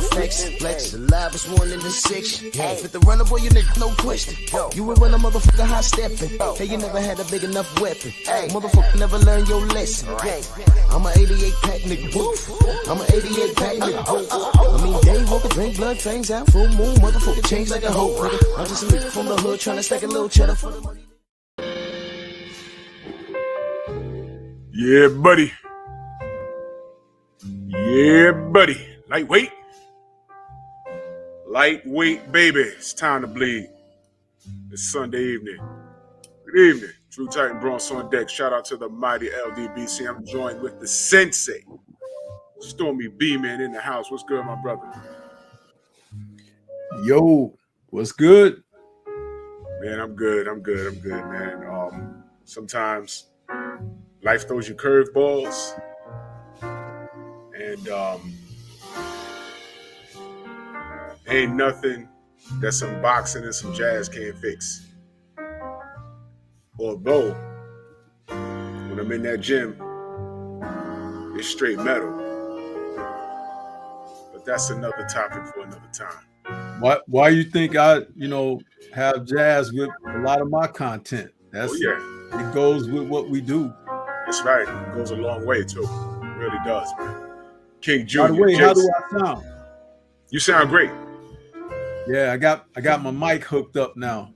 now flex. The livest one in the section. Fit the runner, boy, you nigga, no question. You would run a motherfucker high stepping. Hey, you never had a big enough weapon. Motherfucker never learned your lesson. I'm a 88 pack nigga. I'm a 88 pack nigga. I mean, day walker, drink blood, fangs out, full moon, motherfucker change like a hoe. I'm just a nigga from the hood trying to stack a little cheddar for the money. Yeah, buddy. Yeah, buddy. Lightweight. Lightweight, baby. It's time to bleed. It's Sunday evening. Good evening. True Titan Bronx on deck. Shout out to the mighty LDBC. I'm joined with the sensei. Stormy B-Man in the house. What's good, my brother? Yo, what's good? Man, I'm good, man. Sometimes life throws you curveballs. And ain't nothing that some boxing and some jazz can't fix. Although, when I'm in that gym, it's straight metal. But that's another topic for another time. Why you think I, have jazz with a lot of my content? It goes with what we do. That's right. It goes a long way too. It really does, man. King Jr. By the way, Jason. how do I sound? You sound great. Yeah, I got my mic hooked up now.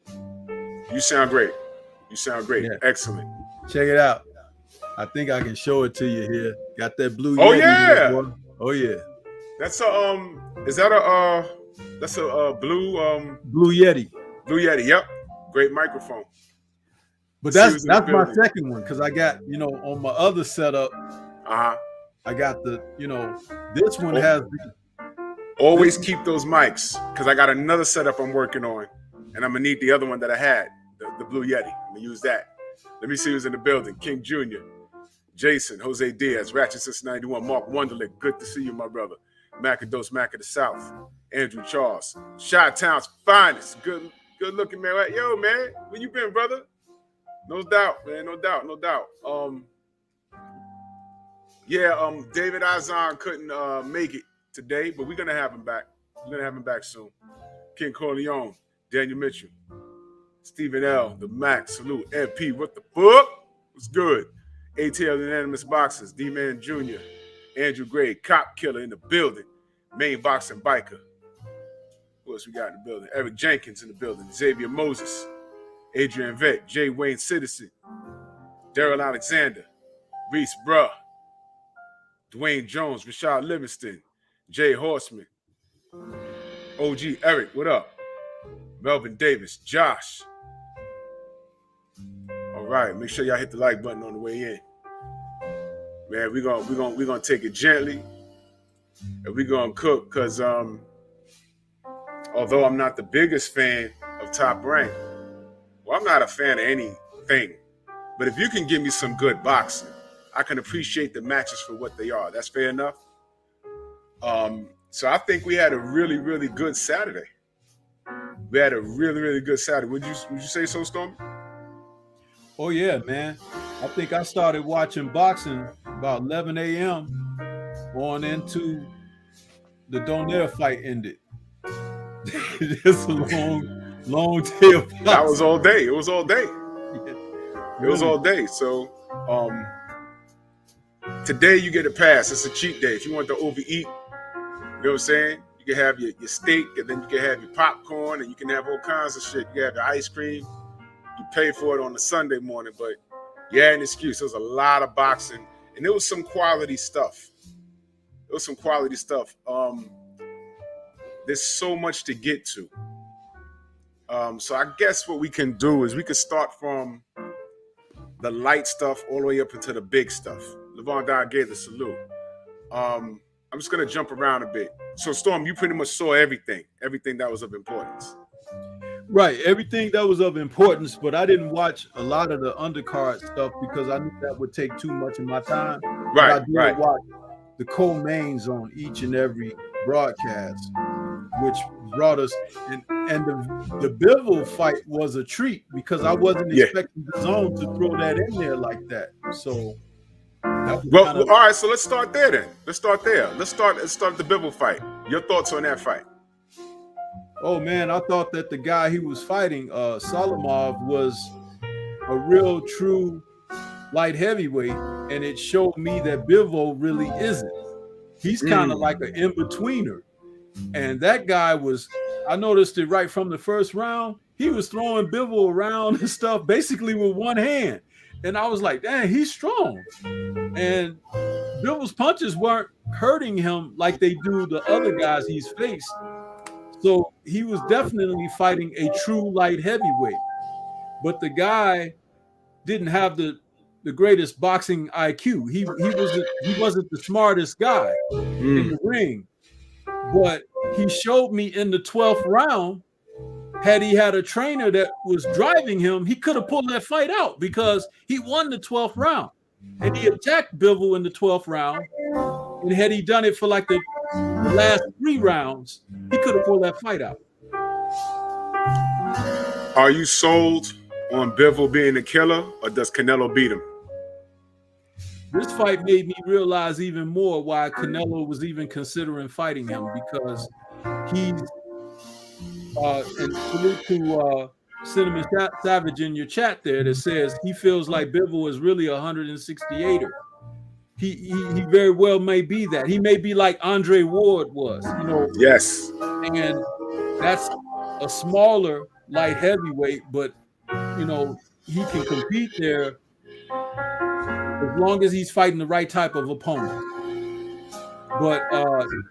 You sound great. Yeah. Excellent. Check it out. I think I can show it to you here. Got that blue. Oh Yeti yeah. There, oh yeah. That's a Is that a That's a blue Blue Yeti. Blue Yeti. Yep. Great microphone. But that's my second one because I got on my other setup. I got the this one has the. Always keep those mics because I got another setup I'm working on, and I'm gonna need the other one that I had, the Blue Yeti. I'm gonna use that. Let me see who's in the building. King Jr., Jason, Jose Diaz, Ratchet since '91, Mark Wonderlick. Good to see you, my brother. Macados, Mac of the South, Andrew Charles, Chi-Town's finest. Good looking man. Right? Yo, man, where you been, brother? No doubt, man. No doubt. David Azan couldn't make it today, but we're gonna have him back. Soon. King Corleone, Daniel Mitchell, Stephen L, the Mac, salute, MP, what the fuck? What's good? ATL Unanimous Boxers, D-Man Jr., Andrew Gray, Cop Killer in the building, Main Boxing Biker. Who else we got in the building? Eric Jenkins in the building, Xavier Moses, Adrian Vett, J. Wayne Citizen, Daryl Alexander, Reese Bruh, Dwayne Jones, Rashad Livingston, Jay Horseman, OG Eric, what up? Melvin Davis, Josh. All right, make sure y'all hit the like button on the way in. Man, we're gonna take it gently, and we're gonna cook because although I'm not the biggest fan of Top Rank, well, I'm not a fan of anything. But if you can give me some good boxing, I can appreciate the matches for what they are. That's fair enough. So I think we had a really, really good Saturday. Would you say so, Storm? Oh yeah, man. I think I started watching boxing about 11 a.m. on into the Donaire fight ended. It's a long day of boxing. That was all day. It was all day. Yeah. It was all day. So today you get a pass. It's a cheat day. If you want to overeat, you know what I'm saying? You can have your steak, and then you can have your popcorn, and you can have all kinds of shit. You can have your ice cream. You pay for it on a Sunday morning, but you had an excuse. There was a lot of boxing, and there was some quality stuff. There's so much to get to. So I guess what we can do is we can start from the light stuff all the way up into the big stuff. Levon Don gave the salute. I'm just going to jump around a bit. So, Storm, you pretty much saw everything that was of importance. Right, everything that was of importance, but I didn't watch a lot of the undercard stuff because I knew that would take too much of my time. Right, but I did watch the co-mains on each and every broadcast, which brought us in. And the Bivol fight was a treat because I wasn't expecting the zone to throw that in there like that. So Well, all right. So let's start there then. Let's start there. Let's start the Bivol fight. Your thoughts on that fight? Oh man, I thought that the guy he was fighting, Salamov, was a real true light heavyweight, and it showed me that Bivol really isn't. He's kind of like an in-betweener. And that guy was, I noticed it right from the first round, he was throwing Bivol around and stuff basically with one hand. And I was like, dang, he's strong. And Bivol's punches weren't hurting him like they do the other guys he's faced. So he was definitely fighting a true light heavyweight. But the guy didn't have the greatest boxing IQ. He wasn't the smartest guy in the ring. But he showed me in the 12th round, had he had a trainer that was driving him, he could have pulled that fight out because he won the 12th round. And he attacked Bivol in the 12th round. And had he done it for like the last 3 rounds, he could have pulled that fight out. Are you sold on Bivol being a killer, or does Canelo beat him? This fight made me realize even more why Canelo was even considering fighting him, because he's and salute to Cinnamon Savage in your chat there that says he feels like Bivol is really 168er. He very well may be that. He may be like Andre Ward was, you know. Yes. And that's a smaller light heavyweight, but you know, he can compete there as long as he's fighting the right type of opponent. But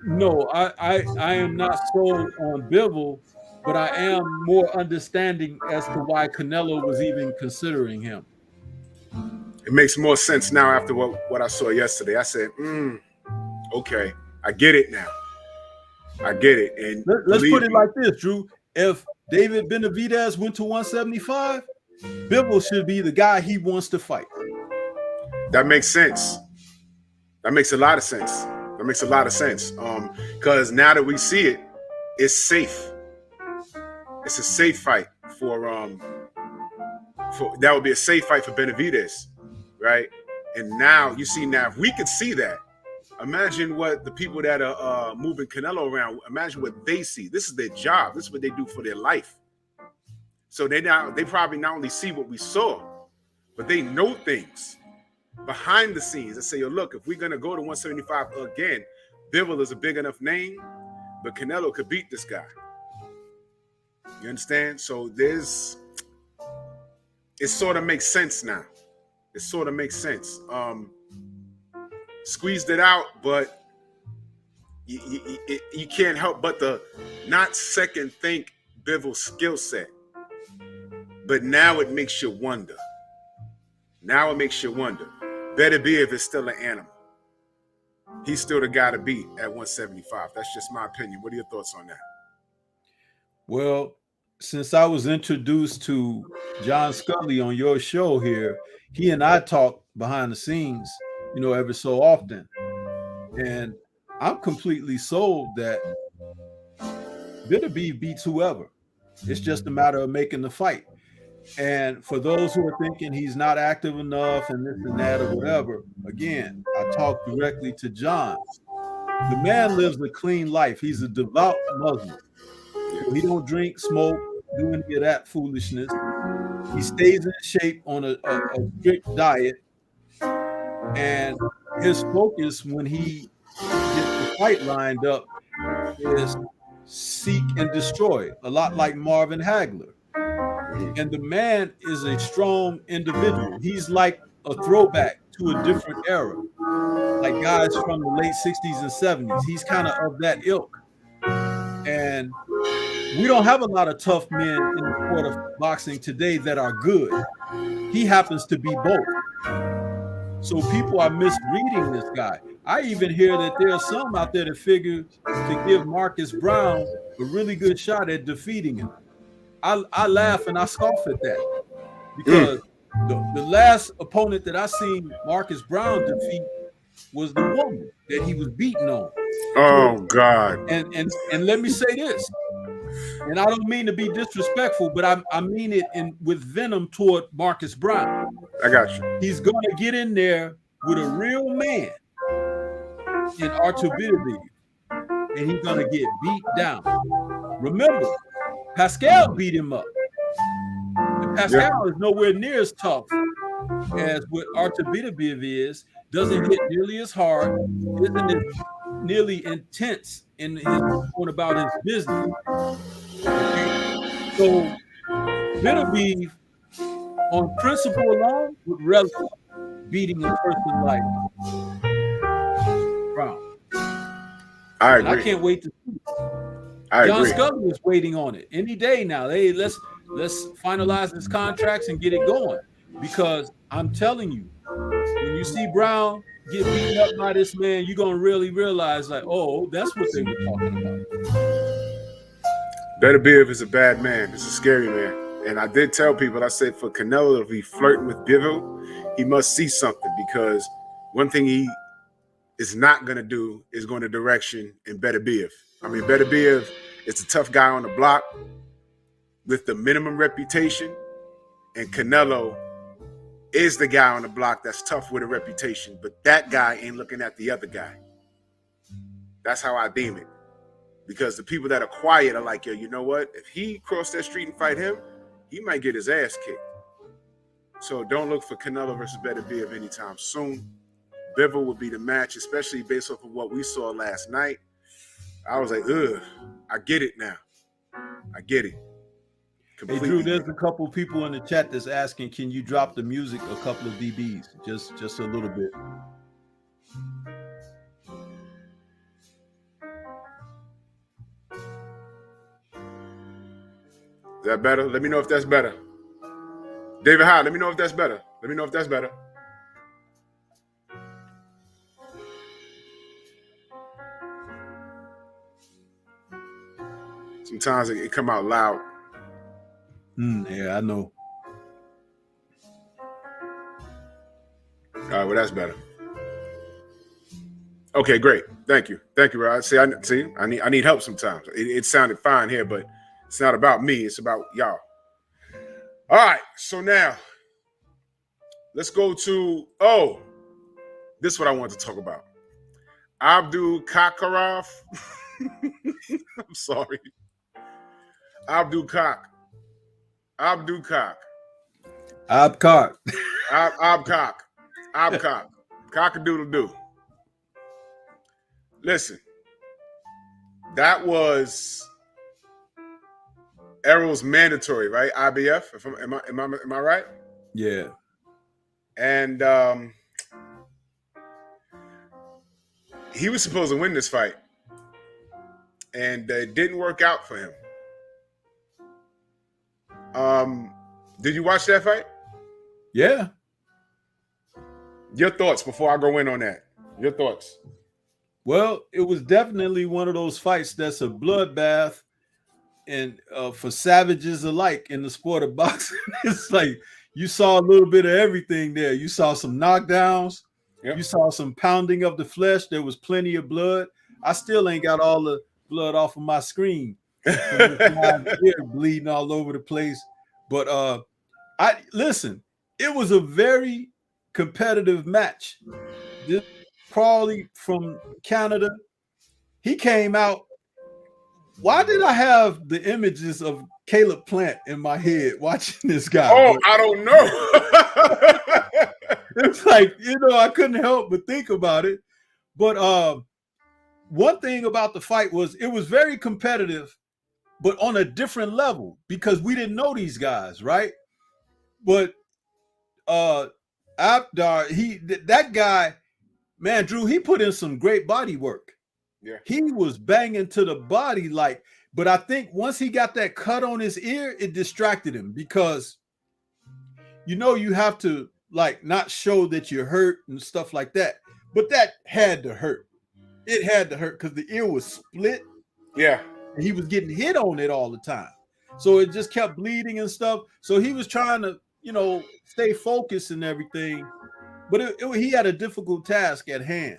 no, I am not sold on Bivol, but I am more understanding as to why Canelo was even considering him. It makes more sense now after what I saw yesterday. I said, okay, I get it now. I get it. And let's put it like this, Drew. If David Benavidez went to 175, Bivol should be the guy he wants to fight. That makes sense. That makes a lot of sense. That makes a lot of sense. Because now that we see it, it's safe. It's a safe fight for that would be a safe fight for Benavidez, right? And now you see, now if we could see that, imagine what the people that are moving Canelo around, imagine what they see. This is their job. This is what they do for their life. So they probably not only see what we saw, but they know things behind the scenes and say, yo, look, if we're going to go to 175 again, Bivol is a big enough name, but Canelo could beat this guy. You understand? So it sort of makes sense now. It sort of makes sense. Squeezed it out, but you can't help but to not second think Bivol's skill set. But now it makes you wonder. Beterbiev is still an animal. He's still the guy to beat at 175. That's just my opinion. What are your thoughts on that? Well, since I was introduced to John Scully on your show here, he and I talk behind the scenes, you know, every so often. And I'm completely sold that Beterbiev beats whoever. It's just a matter of making the fight. And for those who are thinking he's not active enough and this and that or whatever, again, I talk directly to John. The man lives a clean life. He's a devout Muslim. He don't drink, smoke, do any of that foolishness. He stays in shape on a strict diet. And his focus when he gets the fight lined up is seek and destroy, a lot like Marvin Hagler. And the man is a strong individual. He's like a throwback to a different era, like guys from the late 60s and 70s. He's kind of that ilk. And we don't have a lot of tough men in the sport of boxing today that are good. He happens to be both. So people are misreading this guy. I even hear that there are some out there that figure to give Marcus Browne a really good shot at defeating him. I laugh and I scoff at that because the last opponent that I seen Marcus Browne defeat was the woman that he was beating on. Oh God! And let me say this, and I don't mean to be disrespectful, but I mean it with venom toward Marcus Browne. I got you. He's going to get in there with a real man in Artur Beterbiev, and he's gonna get beat down. Remember, Pascal beat him up. And Pascal is nowhere near as tough as what Artur Beterbiev is. Doesn't hit nearly as hard. Isn't as nearly intense in his going about his business. So Beterbiev, on principle alone, would relish beating a person like Browne. I agree. And I can't wait to see it. John Scully is waiting on it any day now. Hey, let's finalize his contracts and get it going. Because I'm telling you, when you see Browne get beaten up by this man, you're gonna really realize, like, oh, that's what they were talking about. Beterbiev is a bad man. It's a scary man. And I did tell people, I said, for Canelo to be flirting with Bivol, he must see something, because one thing he is not going to do is go in the direction in Beterbiev. I mean, Beterbiev is a tough guy on the block with the minimum reputation, and Canelo is the guy on the block that's tough with a reputation, but that guy ain't looking at the other guy. That's how I deem it. Because the people that are quiet are like, yo, you know what? If he crossed that street and fight him, he might get his ass kicked. So don't look for Canelo versus Beterbiev anytime soon. Bivol would be the match, especially based off of what we saw last night. I was like, ugh, I get it now. I get it. Completely. Hey, Drew, there's a couple people in the chat that's asking, can you drop the music a couple of dBs? Just a little bit. Is that better? Let me know if that's better. David Howard, let me know if that's better. Let me know if that's better. Sometimes it come out loud. Yeah, I know. All right, well, that's better. Okay, great. Thank you, Rod. I need help sometimes. It sounded fine here, but it's not about me. It's about y'all. All right, so now let's go to, this is what I want to talk about. Abdul Kakarov. I'm sorry. Abdul Kak. Cock-a-doodle-doo. Listen, that was Errol's mandatory, right? IBF. Am I right? Yeah. And he was supposed to win this fight, and it didn't work out for him. Did you watch that fight? Yeah. Your thoughts before I go in on that. Your thoughts. Well, it was definitely one of those fights that's a bloodbath, and for savages alike in the sport of boxing. It's like you saw a little bit of everything there. You saw some knockdowns. Yep. You saw some pounding of the flesh. There was plenty of blood. I still ain't got all the blood off of my screen. Bleeding all over the place. But listen, it was a very competitive match. This Crawley from Canada, he came out. Why did I have the images of Caleb Plant in my head watching this guy? I don't know. It's like, I couldn't help but think about it. But one thing about the fight was it was very competitive, but on a different level, because we didn't know these guys, right? But Abdar, that guy, man, Drew, he put in some great body work. Yeah. He was banging to the body but I think once he got that cut on his ear, it distracted him, because you have to not show that you're hurt and stuff like that. But that had to hurt. It had to hurt because the ear was split. Yeah. And he was getting hit on it all the time. So it just kept bleeding and stuff. So he was trying to, stay focused and everything. But he had a difficult task at hand.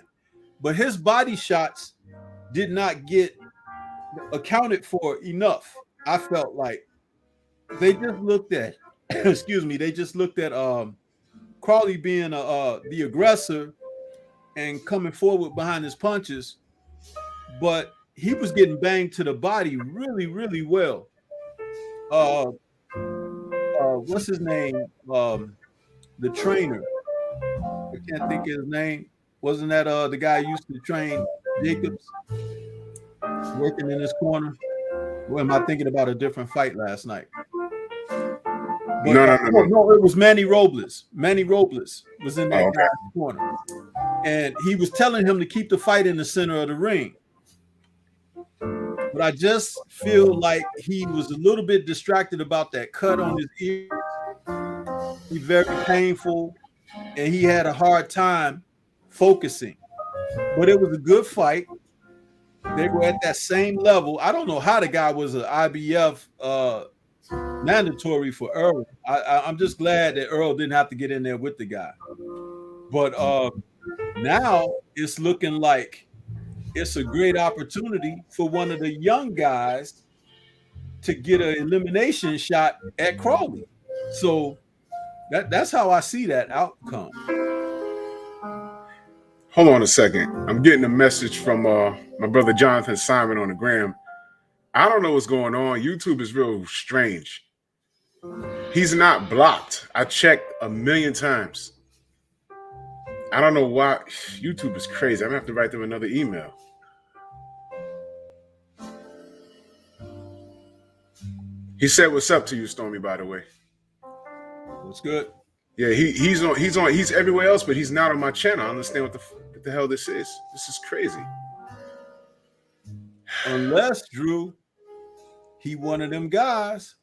But his body shots did not get accounted for enough. I felt like they just looked at, they just looked at Crawley being the aggressor and coming forward behind his punches, but he was getting banged to the body really, really well. What's his name? The trainer. I can't think of his name. Wasn't that the guy who used to train Jacobs, working in his corner? Or am I thinking about a different fight last night? But, no, it was Manny Robles. Manny Robles was in that guy's corner. And he was telling him to keep the fight in the center of the ring. But I just feel like he was a little bit distracted about that cut on his ear. He's very painful, and he had a hard time focusing. But it was a good fight. They were at that same level. I don't know how the guy was an IBF mandatory for Earl. I'm just glad that Earl didn't have to get in there with the guy. But now it's looking like it's a great opportunity for one of the young guys to get an elimination shot at Crawley. So that's how I see that outcome. Hold on a second. I'm getting a message from my brother Jonathan Simon on the gram. I don't know what's going on. YouTube is real strange. He's not blocked. I checked 1,000,000 times. I don't know why. YouTube is crazy. I'm going to have to write them another email. He said what's up to you, Stormy, by the way. What's good? Yeah, he's everywhere else, but he's not on my channel. I understand what the hell this is. This is crazy. Unless, Drew, he one of them guys.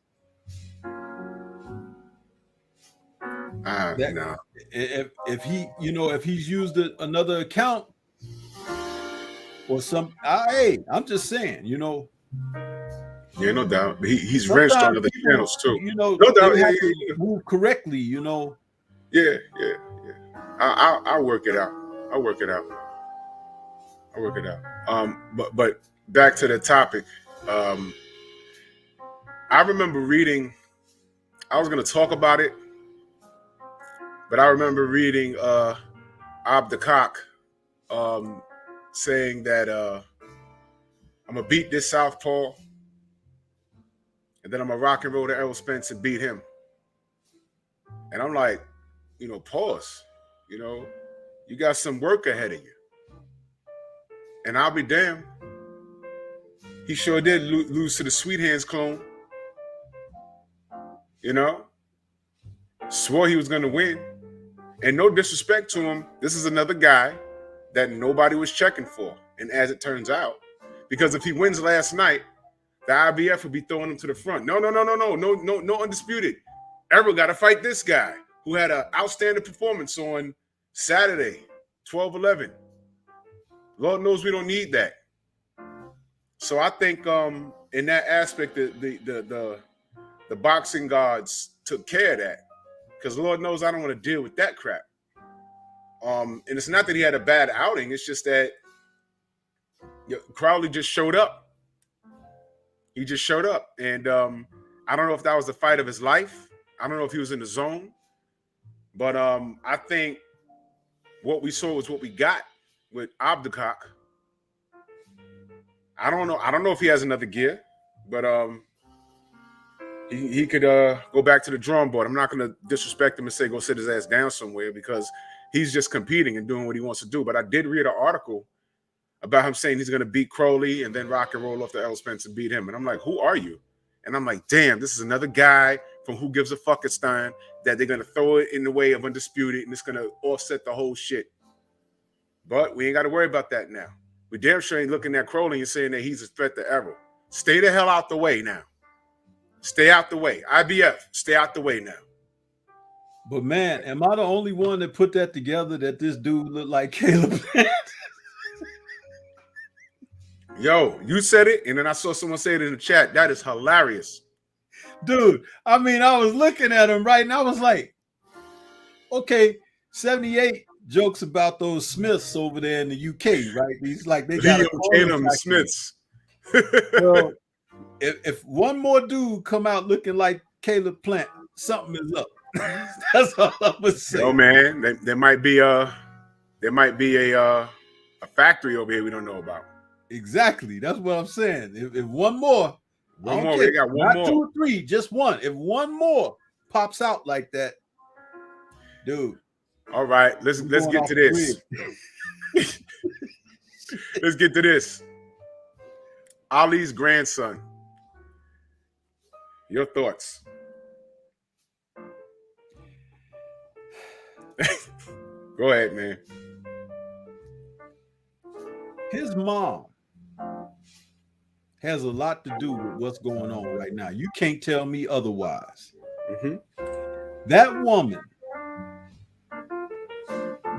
No. If he, if he's used another account or some, hey, I'm just saying, Yeah, no doubt. He's wrenched on other channels too. No doubt. Yeah. Move correctly, Yeah. I'll work it out. But back to the topic. I remember reading. I was going to talk about it, but I remember reading Abdakak saying that I'm gonna beat this southpaw, and then I'm gonna rock and roll to Errol Spence and beat him. And I'm like, pause. You got some work ahead of you. And I'll be damned. He sure did lose to the Sweet Hands clone. Swore he was going to win. And no disrespect to him, this is another guy that nobody was checking for. And as it turns out, because if he wins last night, the IBF would be throwing him to the front. No, undisputed. Errol got to fight this guy who had an outstanding performance on Saturday, 12-11. Lord knows we don't need that. So I think in that aspect, the boxing gods took care of that, because Lord knows I don't want to deal with that crap. And it's not that he had a bad outing. It's just that Crowley just showed up. He just showed up. And I don't know if that was the fight of his life. I don't know if he was in the zone. But I think what we saw was what we got with Abdakak. I don't know if he has another gear, but he could go back to the drawing board. I'm not going to disrespect him and say go sit his ass down somewhere, because he's just competing and doing what he wants to do. But I did read an article about him saying he's going to beat Crowley and then rock and roll off to Errol Spence and beat him. And I'm like, who are you? And I'm like, damn, this is another guy from Who Gives a Fuckestein that they're going to throw it in the way of Undisputed, and it's going to offset the whole shit. But we ain't got to worry about that now. We damn sure ain't looking at Crowley and saying that he's a threat to Errol. Stay the hell out the way now. Stay out the way. IBF, stay out the way now. But man, am I the only one that put that together, that this dude looked like Caleb? Yo, you said it, and then I saw someone say it in the chat. That is hilarious. Dude, I mean, I was looking at him right, and I was like, okay, 78 jokes about those Smiths over there in the UK, right? He's like, they got Caleb Smiths. So if one more dude come out looking like Caleb Plant, something is up. That's all I'm gonna say. Oh man, there might be a factory over here we don't know about. Exactly. That's what I'm saying. If one more, They got one not more. 2 or 3, just one. If one more pops out like that, dude. All right, let's get to this. Let's get to this. Ali's grandson. Your thoughts? Go ahead, man. His mom has a lot to do with what's going on right now. You can't tell me otherwise. Mm-hmm. That woman,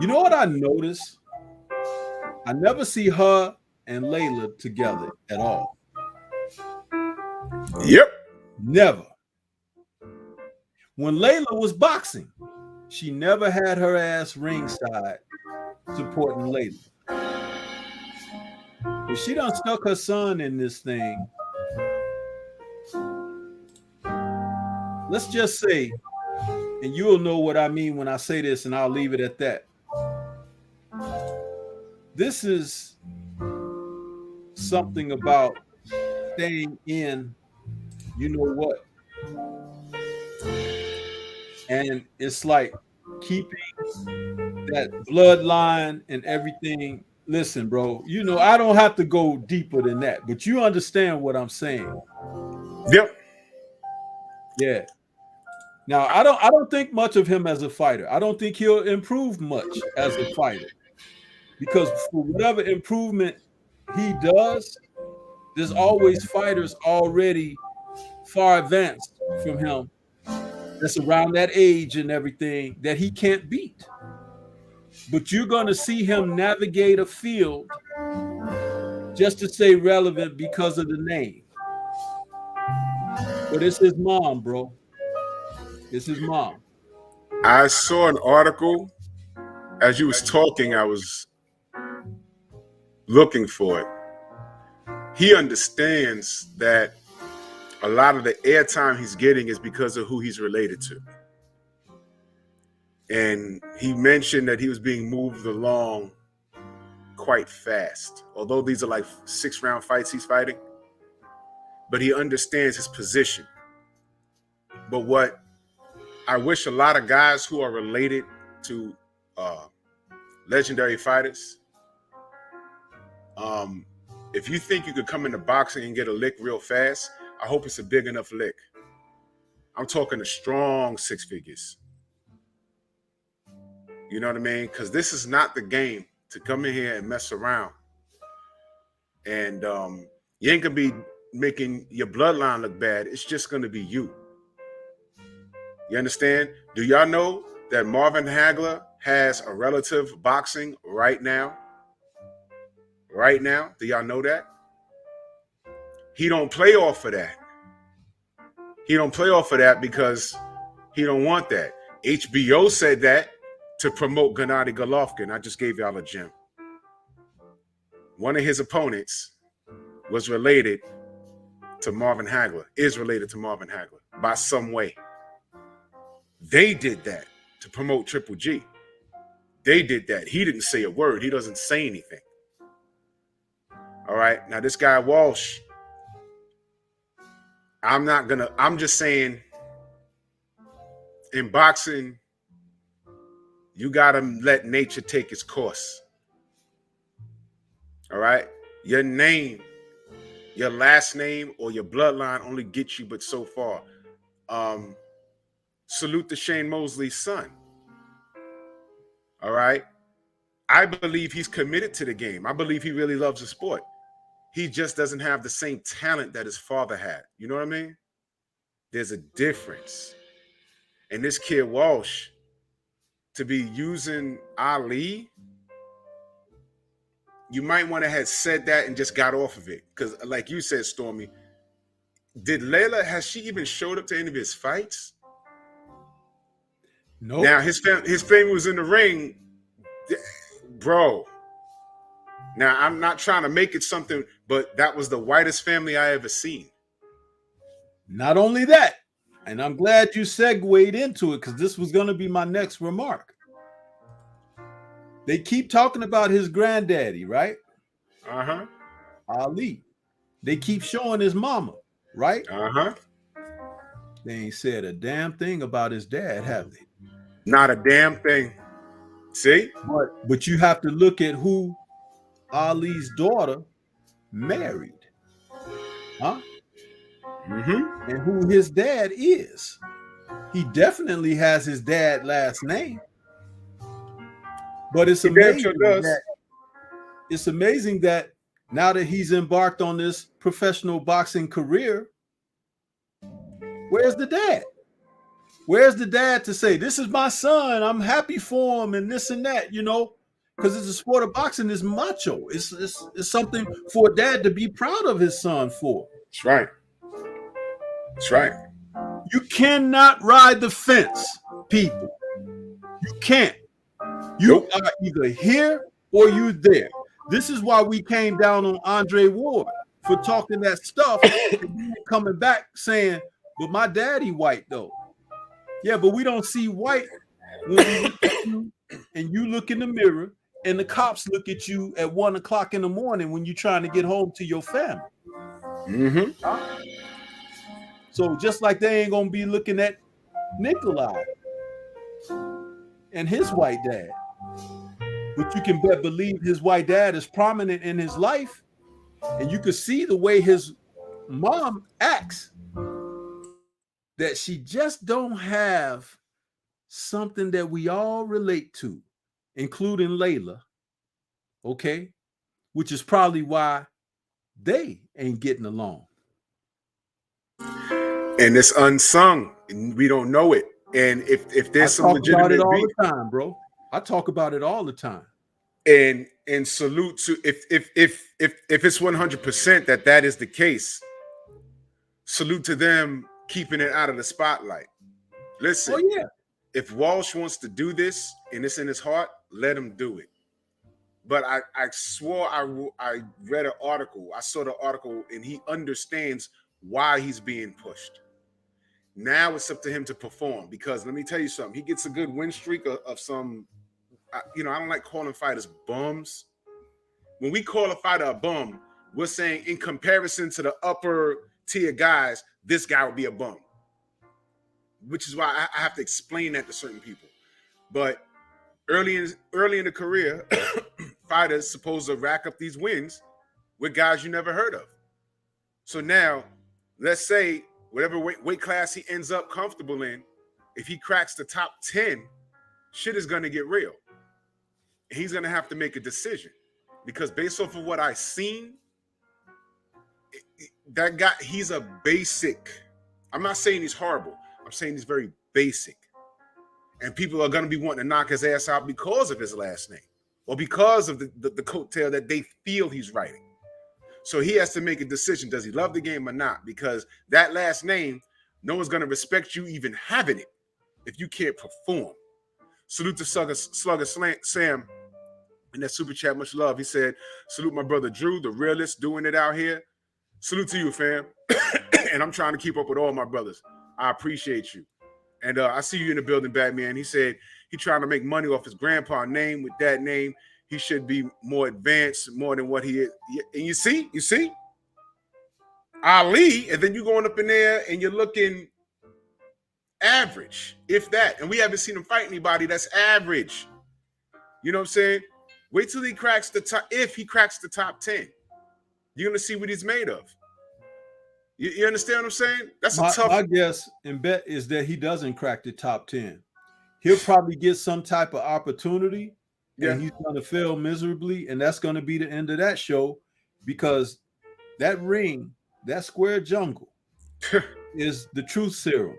you know what I noticed? I never see her and Layla together at all. Yep. Never. When Layla was boxing, she never had her ass ringside supporting Layla. But she done stuck her son in this thing. Let's just say, and you'll know what I mean when I say this, and I'll leave it at that. This is something about staying in, you know what? And it's like keeping that bloodline and everything. Listen, bro, you know, I don't have to go deeper than that, but you understand what I'm saying. Yep. Yeah. Now, I don't think much of him as a fighter. I don't think he'll improve much as a fighter. Because for whatever improvement he does, there's always fighters already far advanced from him that's around that age and everything that he can't beat. But you're going to see him navigate a field just to stay relevant because of the name. But it's his mom, bro. It's his mom. I saw an article as you was talking. I was looking for it. He understands that a lot of the airtime he's getting is because of who he's related to. And he mentioned that he was being moved along quite fast. Although these are like 6-round fights he's fighting. But he understands his position. But what I wish a lot of guys who are related to legendary fighters, if you think you could come into boxing and get a lick real fast, I hope it's a big enough lick. I'm talking a strong 6 figures. You know what I mean? Because this is not the game to come in here and mess around. And you ain't going to be making your bloodline look bad. It's just going to be you. You understand? Do y'all know that Marvin Hagler has a relative boxing right now? Right now? Do y'all know that? He don't play off of that. He don't play off of that because he don't want that. HBO said that to promote Gennady Golovkin. I just gave y'all a gem. One of his opponents was related to Marvin Hagler, is related to Marvin Hagler by some way. They did that to promote Triple G. They did that. He didn't say a word. He doesn't say anything. All right. Now, this guy, Walsh, I'm just saying, in boxing, you got to let nature take its course. All right. Your name, your last name, or your bloodline only gets you but so far. Salute to Shane Mosley's son. All right. I believe he's committed to the game. I believe he really loves the sport. He just doesn't have the same talent that his father had. You know what I mean? There's a difference. And this kid Walsh, to be using Ali, you might want to have said that and just got off of it. Because like you said, Stormy, did Layla, has she even showed up to any of his fights? No. Now, his family was in the ring. Bro. Now, I'm not trying to make it something, but that was the whitest family I ever seen. Not only that, And I'm glad you segued into it because this was going to be my next remark. They keep talking about his granddaddy, right? Uh-huh. Ali. They keep showing his mama, right? Uh-huh. They ain't said a damn thing about his dad, have they? Not a damn thing. See? But you have to look at who Ali's daughter married. Huh? Mm-hmm. And who his dad is. He definitely has his dad's last name. But it's amazing that now that he's embarked on this professional boxing career, where's the dad? Where's the dad to say, this is my son, I'm happy for him, and this and that, you know? Because it's a sport of boxing, it's macho. It's something for a dad to be proud of his son for. That's right. That's right. You cannot ride the fence, people. You can't. You are either here or you're there. This is why we came down on Andre Ward for talking that stuff and coming back saying, but my daddy white though. Yeah, but we don't see white when we look at you and you look in the mirror and the cops look at you at 1 o'clock in the morning when you're trying to get home to your family. Mm-hmm. So just like they ain't gonna be looking at Nikolai and his white dad, but you can believe his white dad is prominent in his life, and you can see the way his mom acts, that she just don't have something that we all relate to, including Layla, okay? Which is probably why they ain't getting along. And it's unsung, and we don't know it. And if there's some legitimate beef, I talk about it all the time, bro. I talk about it all the time. And salute to if it's 100% that is the case, salute to them keeping it out of the spotlight. Listen, if Walsh wants to do this and it's in his heart, let him do it. But I swore I read an article. I saw the article, and he understands why he's being pushed. Now it's up to him to perform, because let me tell you something. He gets a good win streak of some, I don't like calling fighters bums. When we call a fighter a bum, we're saying in comparison to the upper tier guys, this guy would be a bum. Which is why I have to explain that to certain people. But early in the career, fighters supposed to rack up these wins with guys you never heard of. So now, let's say whatever weight class he ends up comfortable in, if he cracks the top 10, shit is going to get real. And he's going to have to make a decision, because based off of what I've seen, that guy, he's a basic. I'm not saying he's horrible. I'm saying he's very basic. And people are going to be wanting to knock his ass out because of his last name, or because of the coattail that they feel he's writing. So he has to make a decision. Does he love the game or not? Because that last name, no one's going to respect you even having it if you can't perform. Salute to Slugger Sam in that super chat. Much love. He said, salute my brother Drew, the realist, doing it out here. Salute to you, fam. And I'm trying to keep up with all my brothers. I appreciate you. And I see you in the building, Batman. He said he trying to make money off his grandpa name. With that name, he should be more advanced, more than what he is. And you see, Ali, and then you're going up in there and you're looking average, if that. And we haven't seen him fight anybody that's average. You know what I'm saying? Wait till he cracks the top. If he cracks the top 10, you're going to see what he's made of. You understand what I'm saying? That's my guess and bet is that he doesn't crack the top 10. He'll probably get some type of opportunity, and he's going to fail miserably, and that's going to be the end of that show, because that ring, that square jungle, is the truth serum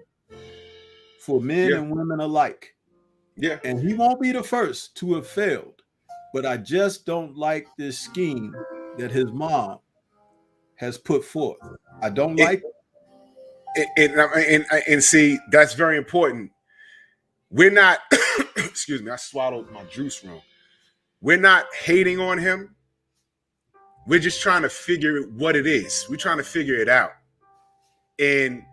for men and women alike. Yeah. And he won't be the first to have failed, but I just don't like this scheme that his mom has put forth. I don't like it. And see, that's very important. We're not, excuse me, I swallowed my juice wrong. We're not hating on him. We're just trying to figure what it is. We're trying to figure it out. And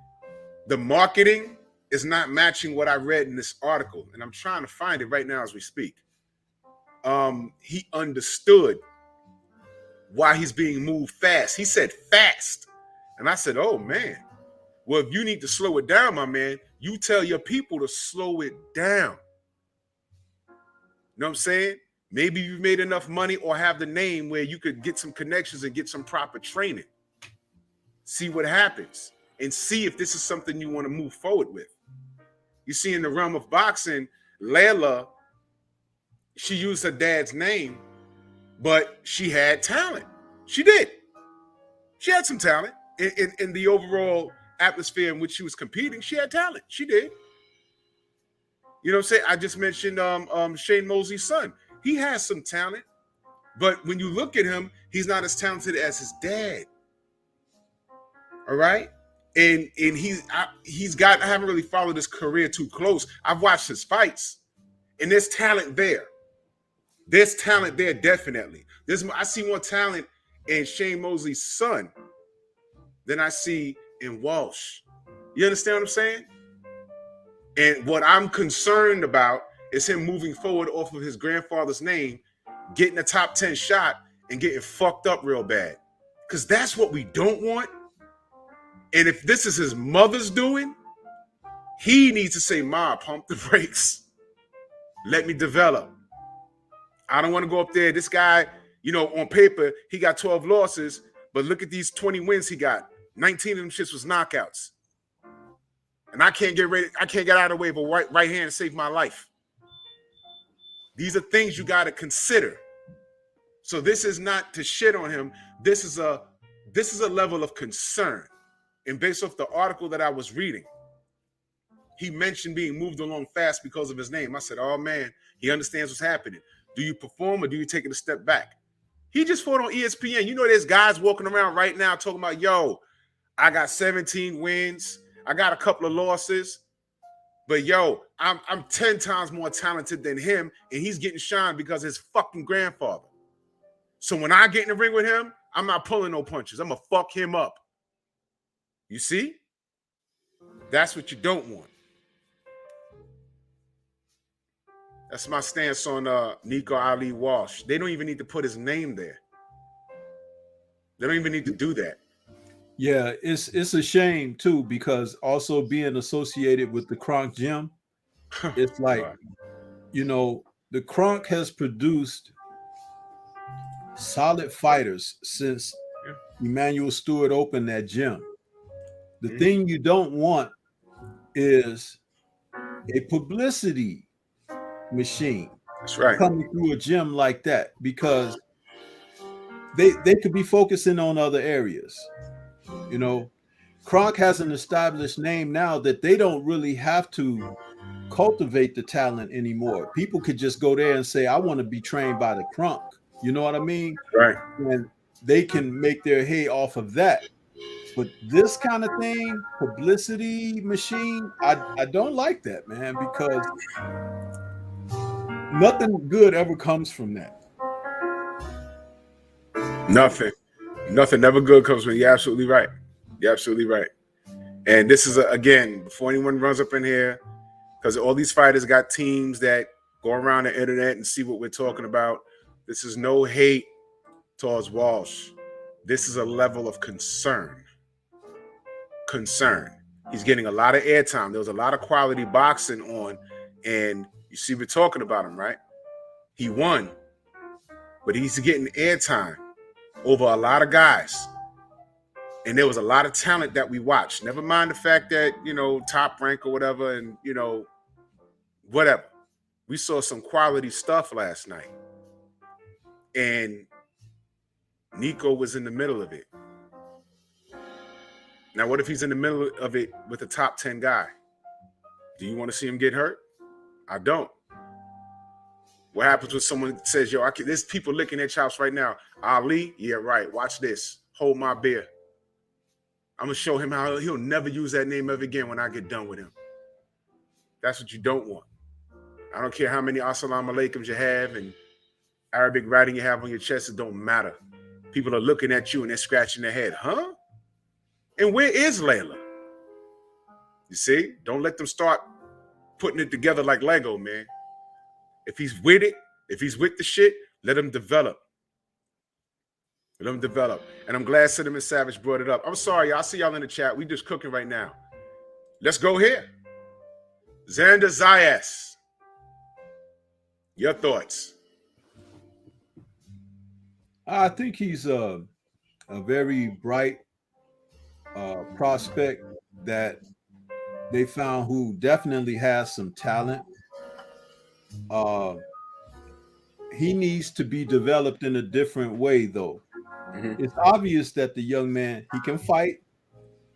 The marketing is not matching what I read in this article, and I'm trying to find it right now as we speak. He understood why he's being moved fast. He said fast. And I said, oh, man. Well, if you need to slow it down, my man, you tell your people to slow it down. You know what I'm saying? Maybe you've made enough money or have the name where you could get some connections and get some proper training. See what happens and see if this is something you want to move forward with. You see, in the realm of boxing, Layla, she used her dad's name, but she had talent. She did. She had some talent in the overall atmosphere in which she was competing. She had talent. She did. You know what I'm saying? I just mentioned Shane Mosley's son. He has some talent, but when you look at him, he's not as talented as his dad. All right? And he's got, I haven't really followed his career too close. I've watched his fights, and there's talent there. There's talent there, definitely. I see more talent in Shane Mosley's son than I see in Walsh. You understand what I'm saying? And what I'm concerned about is him moving forward off of his grandfather's name, getting a top 10 shot and getting fucked up real bad. Because that's what we don't want. And if this is his mother's doing, he needs to say, Ma, pump the brakes. Let me develop. I don't want to go up there. This guy, you know, on paper, he got 12 losses, but look at these 20 wins he got. 19 of them shits was knockouts. And I can't get out of the way of a right hand and save my life. These are things you got to consider. So this is not to shit on him. This is a level of concern. And based off the article that I was reading, he mentioned being moved along fast because of his name. I said, oh man, he understands what's happening. Do you perform or do you take it a step back? He just fought on ESPN. You know, there's guys walking around right now talking about, yo, I got 17 wins. I got a couple of losses. But yo, I'm 10 times more talented than him, and he's getting shined because of his fucking grandfather. So when I get in the ring with him, I'm not pulling no punches. I'm going to fuck him up. You see? That's what you don't want. That's my stance on Nico Ali Walsh. They don't even need to put his name there. They don't even need to do that. Yeah, it's a shame too, because also being associated with the Kronk gym, it's like, you know, the Kronk has produced solid fighters since Emmanuel Stewart opened that gym. The thing you don't want is a publicity machine. That's right. Coming through a gym like that, because they could be focusing on other areas. You know, Kronk has an established name now that they don't really have to cultivate the talent anymore. People could just go there and say, I want to be trained by the Kronk. You know what I mean? Right. And they can make their hay off of that. But this kind of thing, publicity machine, I don't like that, man, because nothing good ever comes from that. Nothing never good comes from it. You're absolutely right. You're absolutely right. And this is, again, before anyone runs up in here, because all these fighters got teams that go around the internet and see what we're talking about. This is no hate towards Walsh. This is a level of concern. He's getting a lot of airtime. There was a lot of quality boxing on, and you see we're talking about him, right? He won, but he's getting airtime over a lot of guys. And there was a lot of talent that we watched. Never mind the fact that, you know, Top Rank or whatever, and, you know, whatever. We saw some quality stuff last night. And Nico was in the middle of it. Now, what if he's in the middle of it with a top 10 guy? Do you want to see him get hurt? I don't. What happens when someone says, yo, there's people licking their chops right now. Ali, yeah, right. Watch this. Hold my beer. I'm going to show him how he'll never use that name ever again when I get done with him. That's what you don't want. I don't care how many assalamu alaikums you have and Arabic writing you have on your chest. It don't matter. People are looking at you and they're scratching their head. Huh? And where is Layla? You see? Don't let them start putting it together like Lego, man. If he's with it, if he's with the shit, let him develop. Let him develop. And I'm glad Cinnamon Savage brought it up. I'm sorry, y'all. I see y'all in the chat. We just cooking right now. Let's go here. Xander Zayas. Your thoughts? I think he's a very bright prospect that they found who definitely has some talent. He needs to be developed in a different way, though. Mm-hmm. It's obvious that the young man, he can fight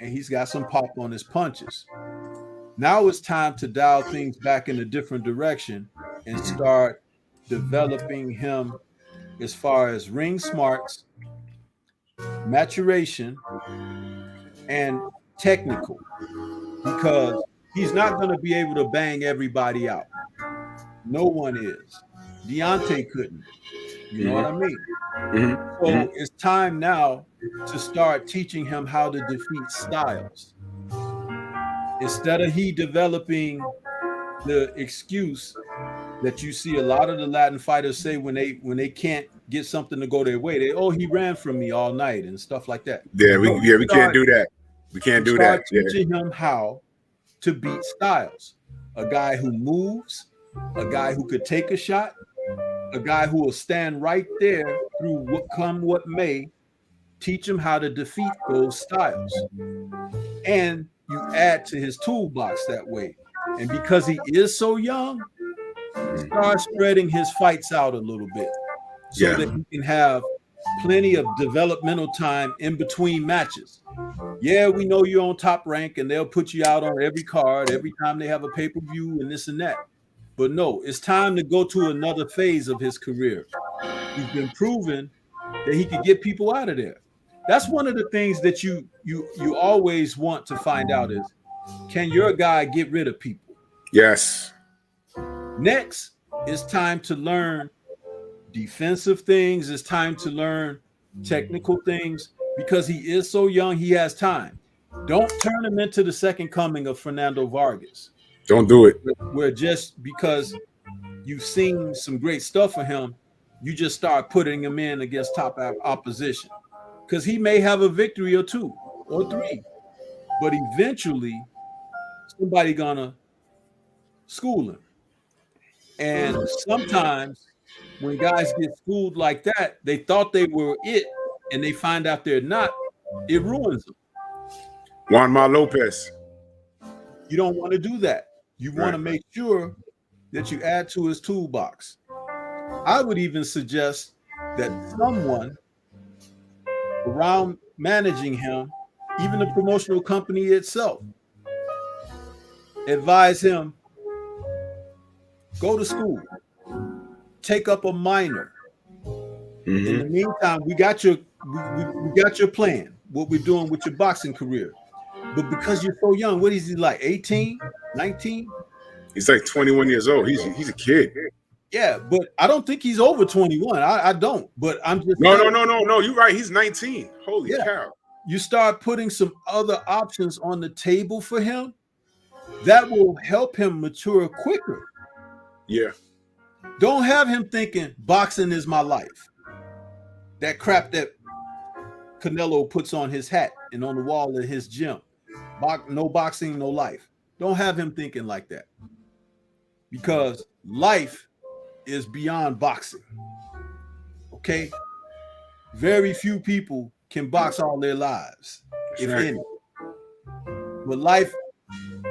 and he's got some pop on his punches. Now it's time to dial things back in a different direction and start developing him as far as ring smarts, maturation, and technical, because he's not going to be able to bang everybody out. No one is. Deontay couldn't. You know what I mean? Mm-hmm. So it's time now to start teaching him how to defeat styles. Instead of he developing the excuse that you see a lot of the Latin fighters say when they can't get something to go their way, he ran from me all night and stuff like that. Yeah, we can't do that. We can't do that. Teaching him how to beat styles. A guy who moves, a guy who could take a shot, a guy who will stand right there through what may. Teach him how to defeat those styles. And you add to his toolbox that way. And because he is so young, start spreading his fights out a little bit so that he can have plenty of developmental time in between matches. Yeah, we know you're on Top Rank and they'll put you out on every card every time they have a pay-per-view and this and that. But no, it's time to go to another phase of his career. He's been proven that he can get people out of there. That's one of the things that you always want to find out is, can your guy get rid of people? Yes. Next, it's time to learn defensive things. It's time to learn technical things because he is so young. He has time. Don't turn him into the second coming of Fernando Vargas. Don't do it. Where just because you've seen some great stuff for him, you just start putting him in against top opposition. Because he may have a victory or two or three, but eventually somebody gonna school him. And sometimes when guys get schooled like that, they thought they were it, and they find out they're not. It ruins them. Juanma Lopez. You don't want to do that. You want to make sure that you add to his toolbox. I would even suggest that someone around managing him, even the promotional company itself, advise him, go to school, take up a minor. Mm-hmm. In the meantime, we got your plan, what we're doing with your boxing career. But because you're so young, what is he like, 18, 19? He's like 21 years old. He's a kid. Yeah, but I don't think he's over 21. I don't. But I'm just No. You're right. He's 19. Holy cow. You start putting some other options on the table for him that will help him mature quicker. Yeah. Don't have him thinking boxing is my life. That crap that Canelo puts on his hat and on the wall in his gym. No boxing, no life. Don't have him thinking like that. Because life is beyond boxing. Okay? Very few people can box all their lives, if any. But life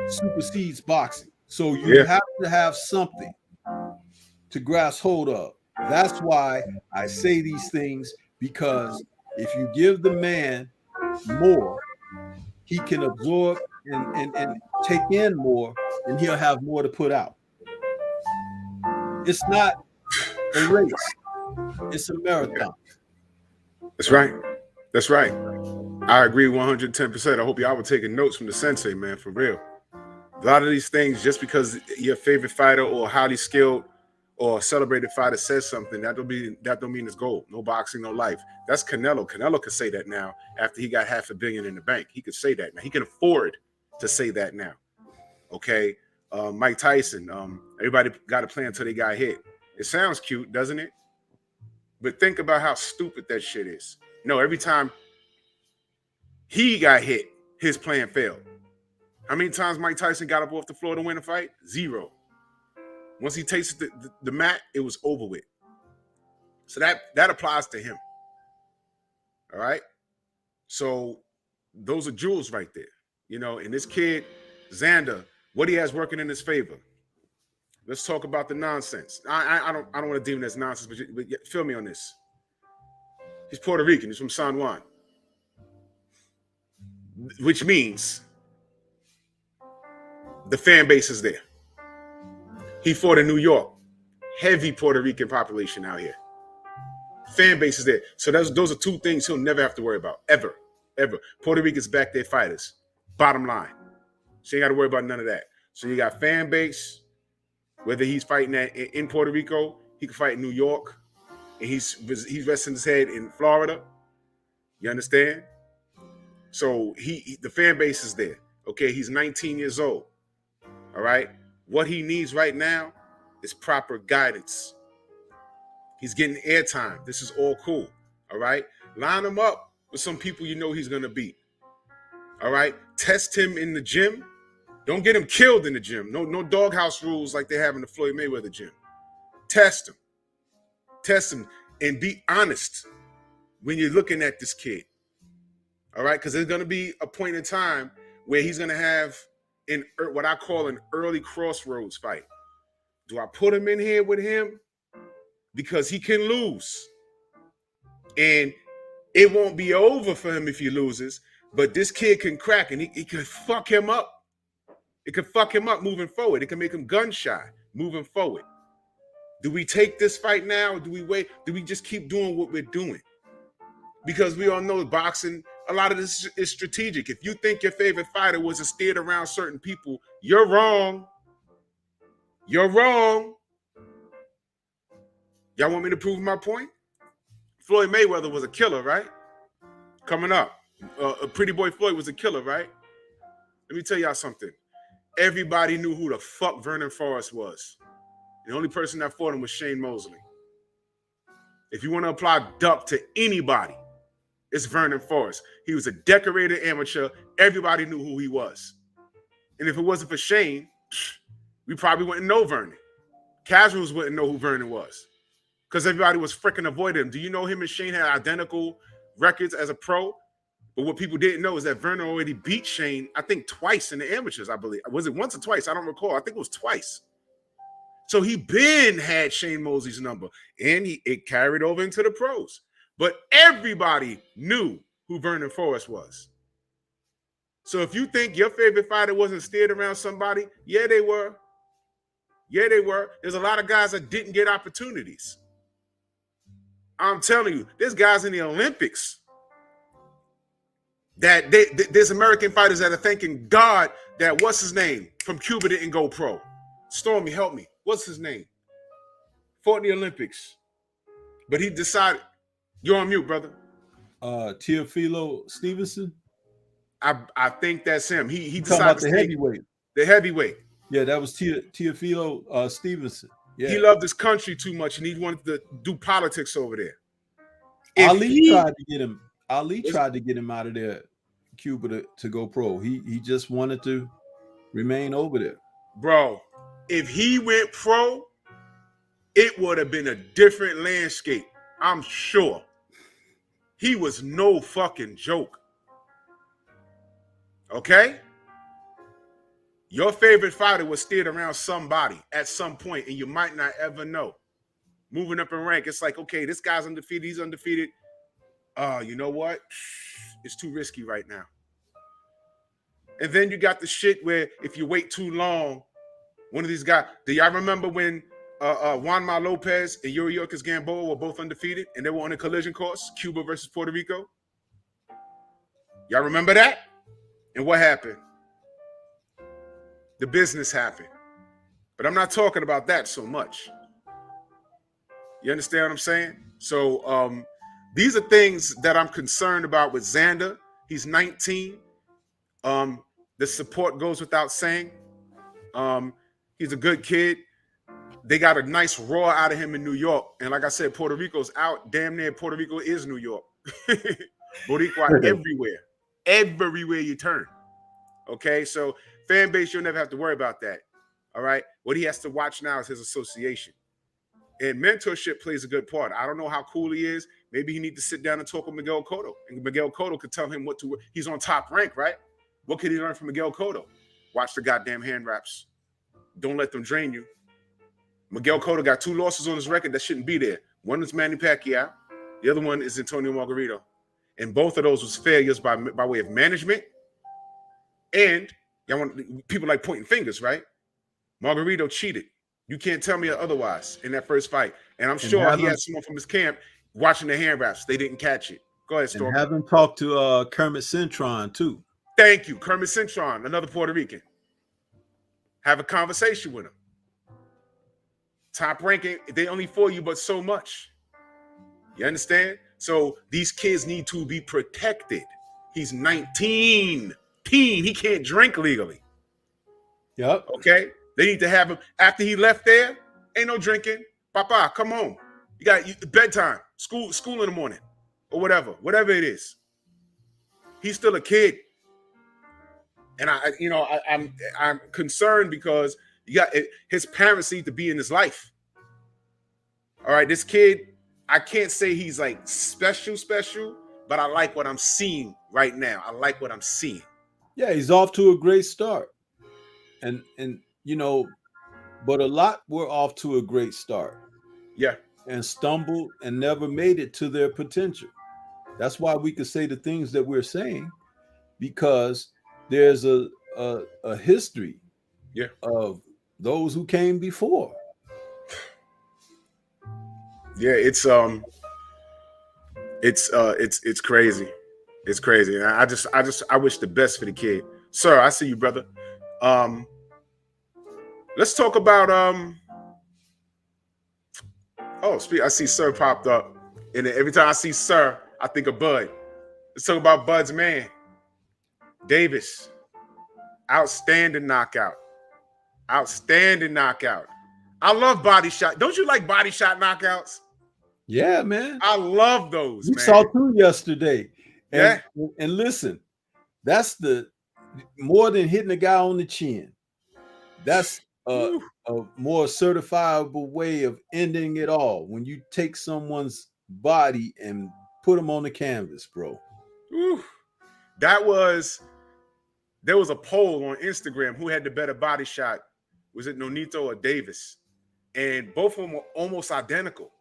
supersedes boxing. So you have to have something to grasp hold of. That's why I say these things, because if you give the man more, he can absorb and take in more, and he'll have more to put out. It's not a race. It's a marathon. That's right. That's right. I agree 110%. I hope y'all were taking notes from the sensei, man, for real. A lot of these things, just because your favorite fighter or highly skilled or celebrated fighter says something, that don't mean it's gold. No boxing, no life. That's Canelo. Canelo could say that now after he got $500 million in the bank. He could say that now. He can afford to say that now. Okay, Mike Tyson. Everybody got to play until they got hit. It sounds cute, doesn't it? But think about how stupid that shit is. No, every time he got hit, his plan failed. How many times Mike Tyson got up off the floor to win a fight? 0. Once he tasted the mat, it was over with. So that applies to him. All right? So those are jewels right there. You know, and this kid, Xander, what he has working in his favor. Let's talk about the nonsense. I don't want to deem it as nonsense, but feel me on this. He's Puerto Rican. He's from San Juan. Which means the fan base is there. He fought in New York. Heavy Puerto Rican population out here. Fan base is there. So those are 2 things he'll never have to worry about. Ever. Puerto Ricans back their fighters. Bottom line. So you ain't got to worry about none of that. So you got fan base. Whether he's fighting in Puerto Rico, he can fight in New York, and he's resting his head in Florida. You understand? So the fan base is there. Okay, he's 19 years old. All right? What he needs right now is proper guidance. He's getting airtime. This is all cool. All right? Line him up with some people you know he's going to beat. All right? Test him in the gym. Don't get him killed in the gym. No doghouse rules like they have in the Floyd Mayweather gym. Test him, and be honest when you're looking at this kid. All right, because there's going to be a point in time where he's going to have what I call an early crossroads fight. Do I put him in here with him? Because he can lose, and it won't be over for him if he loses. But this kid can crack, and he can fuck him up. It could fuck him up moving forward. It can make him gun shy moving forward. Do we take this fight now, or do we wait? Do we just keep doing what we're doing? Because we all know boxing, a lot of this is strategic. If you think your favorite fighter was steered around certain people, you're wrong. You're wrong. Y'all want me to prove my point? Floyd Mayweather was a killer, right? Coming up. Pretty Boy Floyd was a killer, right? Let me tell y'all something. Everybody knew who the fuck Vernon Forrest was. The only person that fought him was Shane Mosley. If you want to apply duck to anybody, it's Vernon Forrest. He was a decorated amateur. Everybody knew who he was. And if it wasn't for Shane, we probably wouldn't know Vernon. Casuals wouldn't know who Vernon was because everybody was freaking avoiding him. Do you know him and Shane had identical records as a pro? But what people didn't know is that Vernon already beat Shane, I think, twice in the amateurs, I believe. Was it once or twice? I don't recall. I think it was twice. So he been had Shane Mosley's number, and it carried over into the pros. But everybody knew who Vernon Forrest was. So if you think your favorite fighter wasn't steered around somebody, yeah, they were. Yeah, they were. There's a lot of guys that didn't get opportunities. I'm telling you, there's guys in the Olympics that there's American fighters that are thanking God that what's his name from Cuba didn't go pro. Stormy, help me. What's his name? Fought in the Olympics. But he decided, you're on mute, brother. Teofilo Stevenson. I think that's him. He decided about the heavyweight. The heavyweight. Yeah, that was Teofilo Stevenson. Yeah. He loved his country too much and he wanted to do politics over there. Ali tried to get him out of there, Cuba, to go pro. He just wanted to remain over there. Bro, if he went pro, it would have been a different landscape. I'm sure. He was no fucking joke. Okay? Your favorite fighter was steered around somebody at some point, and you might not ever know. Moving up in rank, it's like, okay, this guy's undefeated, he's undefeated. You know what? It's too risky right now. And then you got the shit where if you wait too long, one of these guys, do y'all remember when Juanma Lopez and Yuriorkis Gamboa were both undefeated and they were on a collision course, Cuba versus Puerto Rico? Y'all remember that? And what happened? The business happened. But I'm not talking about that so much. You understand what I'm saying? So these are things that I'm concerned about with Xander. He's 19. The support goes without saying. He's a good kid. They got a nice roar out of him in New York. And like I said, Puerto Rico's out. Damn near Puerto Rico is New York. Boricua everywhere. Everywhere you turn. Okay, so fan base, you'll never have to worry about that. All right. What he has to watch now is his association. And mentorship plays a good part. I don't know how cool he is. Maybe he need to sit down and talk with Miguel Cotto. And Miguel Cotto could tell him what to. He's on top rank, right? What could he learn from Miguel Cotto? Watch the goddamn hand wraps. Don't let them drain you. Miguel Cotto got 2 losses on his record that shouldn't be there. One is Manny Pacquiao. The other one is Antonio Margarito. And both of those was failures by way of management. And y'all want people like pointing fingers, right? Margarito cheated. You can't tell me otherwise in that first fight. And I'm sure he had someone from his camp watching the hand wraps. They didn't catch it. Go ahead, Storm. And have him talk to Kermit Cintron, too. Thank you. Kermit Cintron, another Puerto Rican. Have a conversation with him. Top ranking, they only for you, but so much. You understand? So these kids need to be protected. He's 19. He can't drink legally. Yep. Okay? They need to have him. After he left there, ain't no drinking. Papa, come home. You got bedtime, school in the morning, or whatever it is. He's still a kid. And I'm concerned because his parents need to be in his life. All right, this kid, I can't say he's like special, but I like what I'm seeing right now. I like what I'm seeing. Yeah, he's off to a great start. And but a lot were off to a great start. Yeah. And stumbled and never made it to their potential. That's why we could say the things that we're saying, because there's a history of those who came before. Yeah, it's crazy. It's crazy. And I wish the best for the kid. Sir, I see you, brother. Let's talk about I see Sir popped up. And every time I see Sir, I think of Bud. Let's talk about Bud's man. Davis. Outstanding knockout. I love body shot. Don't you like body shot knockouts? Yeah, man. I love those. We man. saw 2 yesterday. And, Yeah. And listen, that's the more than hitting a guy on the chin. That's a more certifiable way of ending it all. When you take someone's body and put them on the canvas, bro. Ooh. There was a poll on Instagram who had the better body shot. Was it Nonito or Davis? And both of them were almost identical.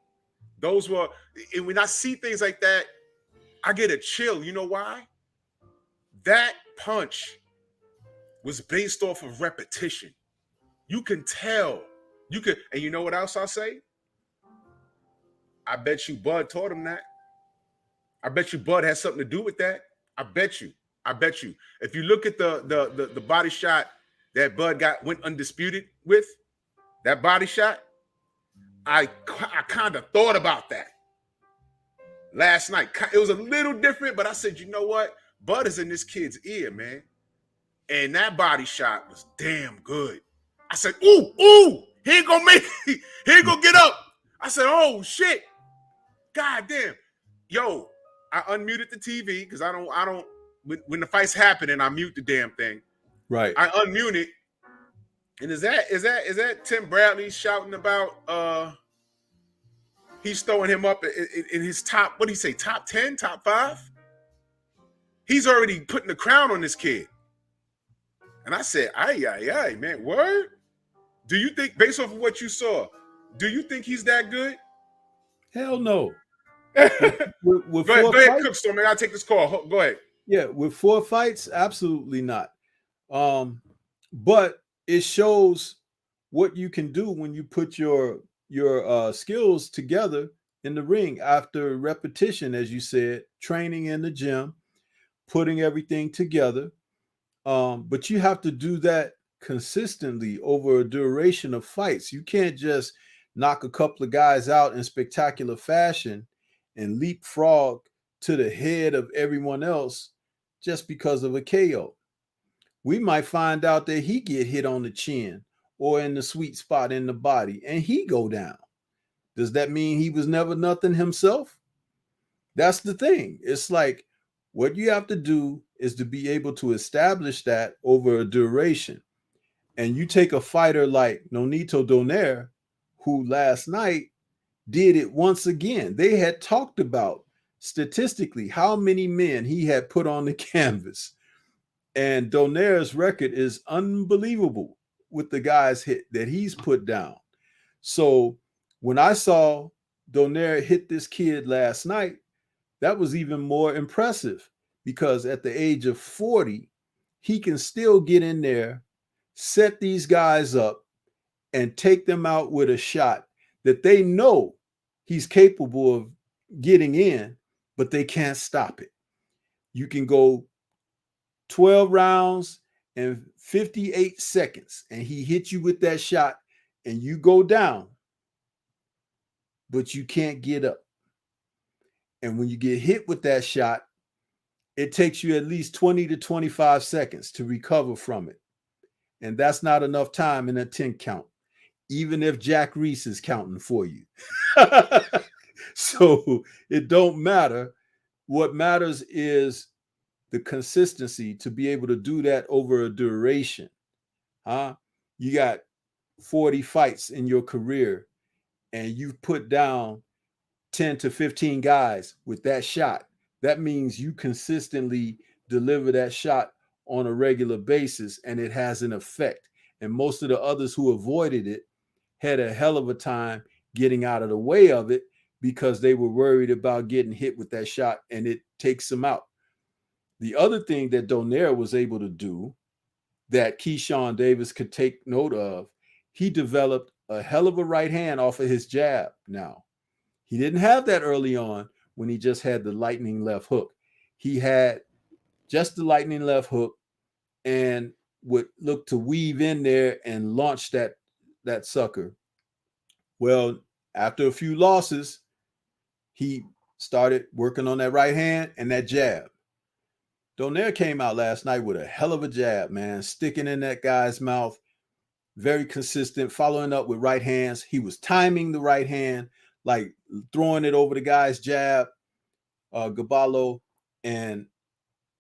Those were, and when I see things like that, I get a chill. You know why? That punch was based off of repetition. You can tell. And you know what else I'll say? I bet you Bud taught him that. I bet you Bud has something to do with that. I bet you. If you look at the body shot that Bud went undisputed with, that body shot, I kind of thought about that last night. It was a little different, but I said, you know what? Bud is in this kid's ear, man. And that body shot was damn good. I said, ooh, he ain't gonna make it. He ain't gonna get up. I said, oh shit. God damn. Yo, I unmuted the TV because I don't when the fight's happening, I mute the damn thing. Right. I unmute it. And is that Tim Bradley shouting about he's throwing him up in his top, what do you say, top 10, top 5? He's already putting the crown on this kid. And I said, ay, man, word? Do you think, based off of what you saw, do you think he's that good? Hell no. With go ahead, Cookstone, man. I'll take this call. Go ahead. Yeah, with 4 fights, absolutely not. But it shows what you can do when you put your skills together in the ring after repetition, as you said, training in the gym, putting everything together. But you have to do that consistently over a duration of fights. You can't just knock a couple of guys out in spectacular fashion and leapfrog to the head of everyone else just because of a KO. we might find out that he get hit on the chin or in the sweet spot in the body and he go down. Does that mean he was never nothing himself? That's the thing. It's like what you have to do is to be able to establish that over a duration. And you take a fighter like Nonito Donaire, who last night did it once again. They had talked about statistically how many men he had put on the canvas. And Donaire's record is unbelievable with the guys hit that he's put down. So when I saw Donaire hit this kid last night, that was even more impressive because at the age of 40, he can still get in there, set these guys up, and take them out with a shot that they know he's capable of getting in, but they can't stop it. You can go 12 rounds and 58 seconds, and he hits you with that shot, and you go down, but you can't get up. And when you get hit with that shot, it takes you at least 20 to 25 seconds to recover from it. And that's not enough time in a 10 count, even if Jack Reese is counting for you. So it don't matter. What matters is the consistency to be able to do that over a duration. You got 40 fights in your career and you've put down 10 to 15 guys with that shot. That means you consistently deliver that shot on a regular basis and it has an effect. And most of the others who avoided it had a hell of a time getting out of the way of it because they were worried about getting hit with that shot and it takes them out. The other thing that Donaire was able to do that Keyshawn Davis could take note of, he developed a hell of a right hand off of his jab now. He didn't have that early on when he just had the lightning left hook. He had just the lightning left hook and would look to weave in there and launch that sucker. Well, after a few losses, he started working on that right hand and that jab. Donaire came out last night with a hell of a jab, man, sticking in that guy's mouth, very consistent, following up with right hands. He was timing the right hand, like throwing it over the guy's jab, Gaballo, and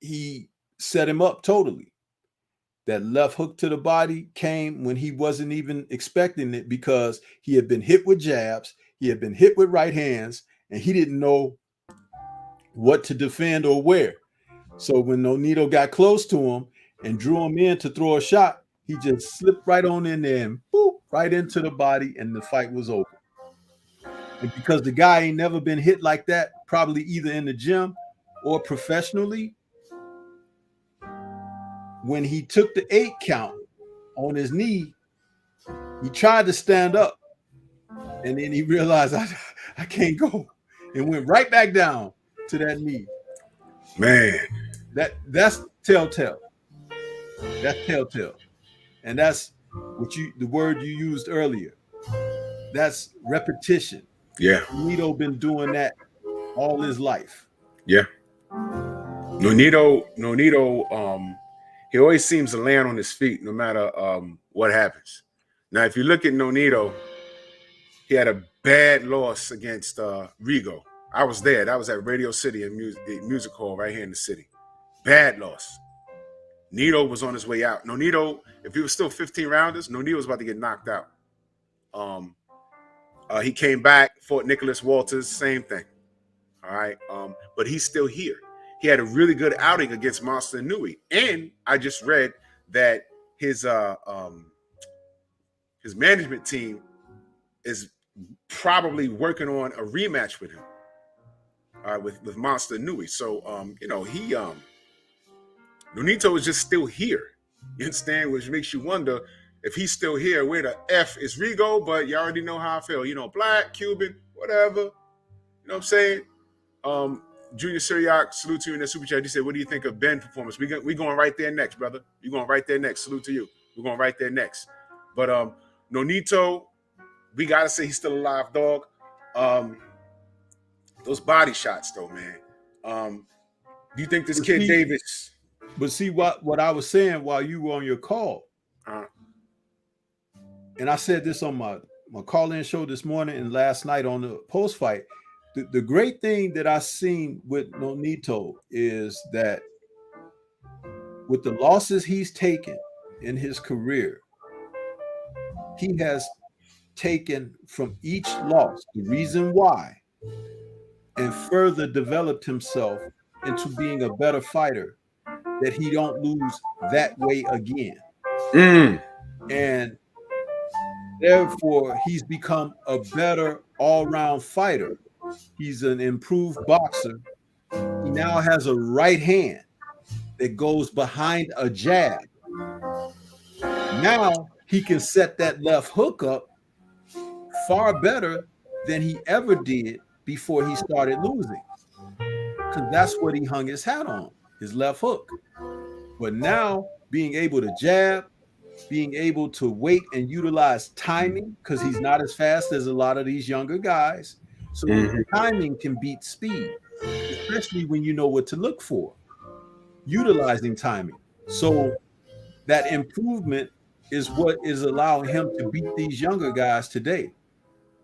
he set him up totally. That left hook to the body came when he wasn't even expecting it because he had been hit with jabs, he had been hit with right hands, and he didn't know what to defend or where. So when Nonito got close to him and drew him in to throw a shot, he just slipped right on in there and boop, right into the body, and the fight was over. And because the guy ain't never been hit like that, probably either in the gym or professionally, when he took the 8 count on his knee, he tried to stand up. And then he realized, I can't go. And went right back down to that knee. Man. That's telltale. That's telltale. And that's the word you used earlier. That's repetition. Yeah. Nonito been doing that all his life. Yeah. Nonito, he always seems to land on his feet no matter what happens. Now, if you look at Nonito, he had a bad loss against Rigo. I was there. That was at Radio City in Music Hall right here in the city. Bad loss. Nito was on his way out. Nonito, if he was still 15 rounders, Nonito was about to get knocked out. He came back, fought Nicholas Walters, same thing. All right. But he's still here. He had a really good outing against Monster Nui. And I just read that his management team is probably working on a rematch with him. With Monster Nui. So Nonito is just still here. You understand? Which makes you wonder if he's still here, where the F is Rigo, but you already know how I feel. Black, Cuban, whatever. You know what I'm saying? Junior Syriac, salute to you in the super chat. He said, what do you think of Ben's performance? We going right there next, brother. You're going right there next. Salute to you. We're going right there next. But Nonito, we got to say he's still alive, dog. Those body shots, though, man. Do you think this kid Davis... But see what I was saying while you were on your call, and I said this on my call-in show this morning and last night on the post-fight. The great thing that I seen with Nonito is that with the losses he's taken in his career, he has taken from each loss the reason why and further developed himself into being a better fighter, that he don't lose that way again. And therefore, he's become a better all-round fighter. He's an improved boxer. He now has a right hand that goes behind a jab. Now he can set that left hook up far better than he ever did before he started losing. Because that's what he hung his hat on, his left hook. But now being able to jab, being able to wait and utilize timing, because he's not as fast as a lot of these younger guys. So timing can beat speed, especially when you know what to look for. Utilizing timing. So that improvement is what is allowing him to beat these younger guys today.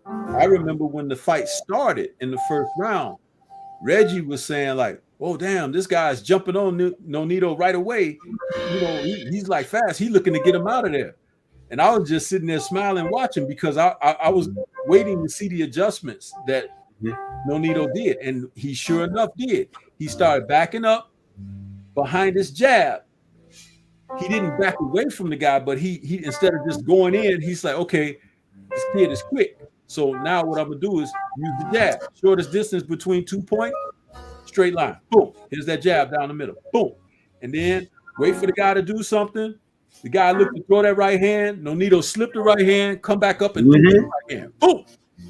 I remember when the fight started in the first round, Reggie was saying like, oh, damn, this guy's jumping on Nonito right away. You know, he's like fast. He's looking to get him out of there. And I was just sitting there smiling, watching, because I was waiting to see the adjustments that Nonito did. And he sure enough did. He started backing up behind his jab. He didn't back away from the guy, but he instead of just going in, he's like, okay, this kid is quick. So now what I'm going to do is use the jab. Shortest distance between 2 points, straight line. Boom. Here's that jab down the middle. Boom. And then wait for the guy to do something. The guy looked to throw that right hand. Nonito slipped the right hand, come back up and threw the right hand. Boom.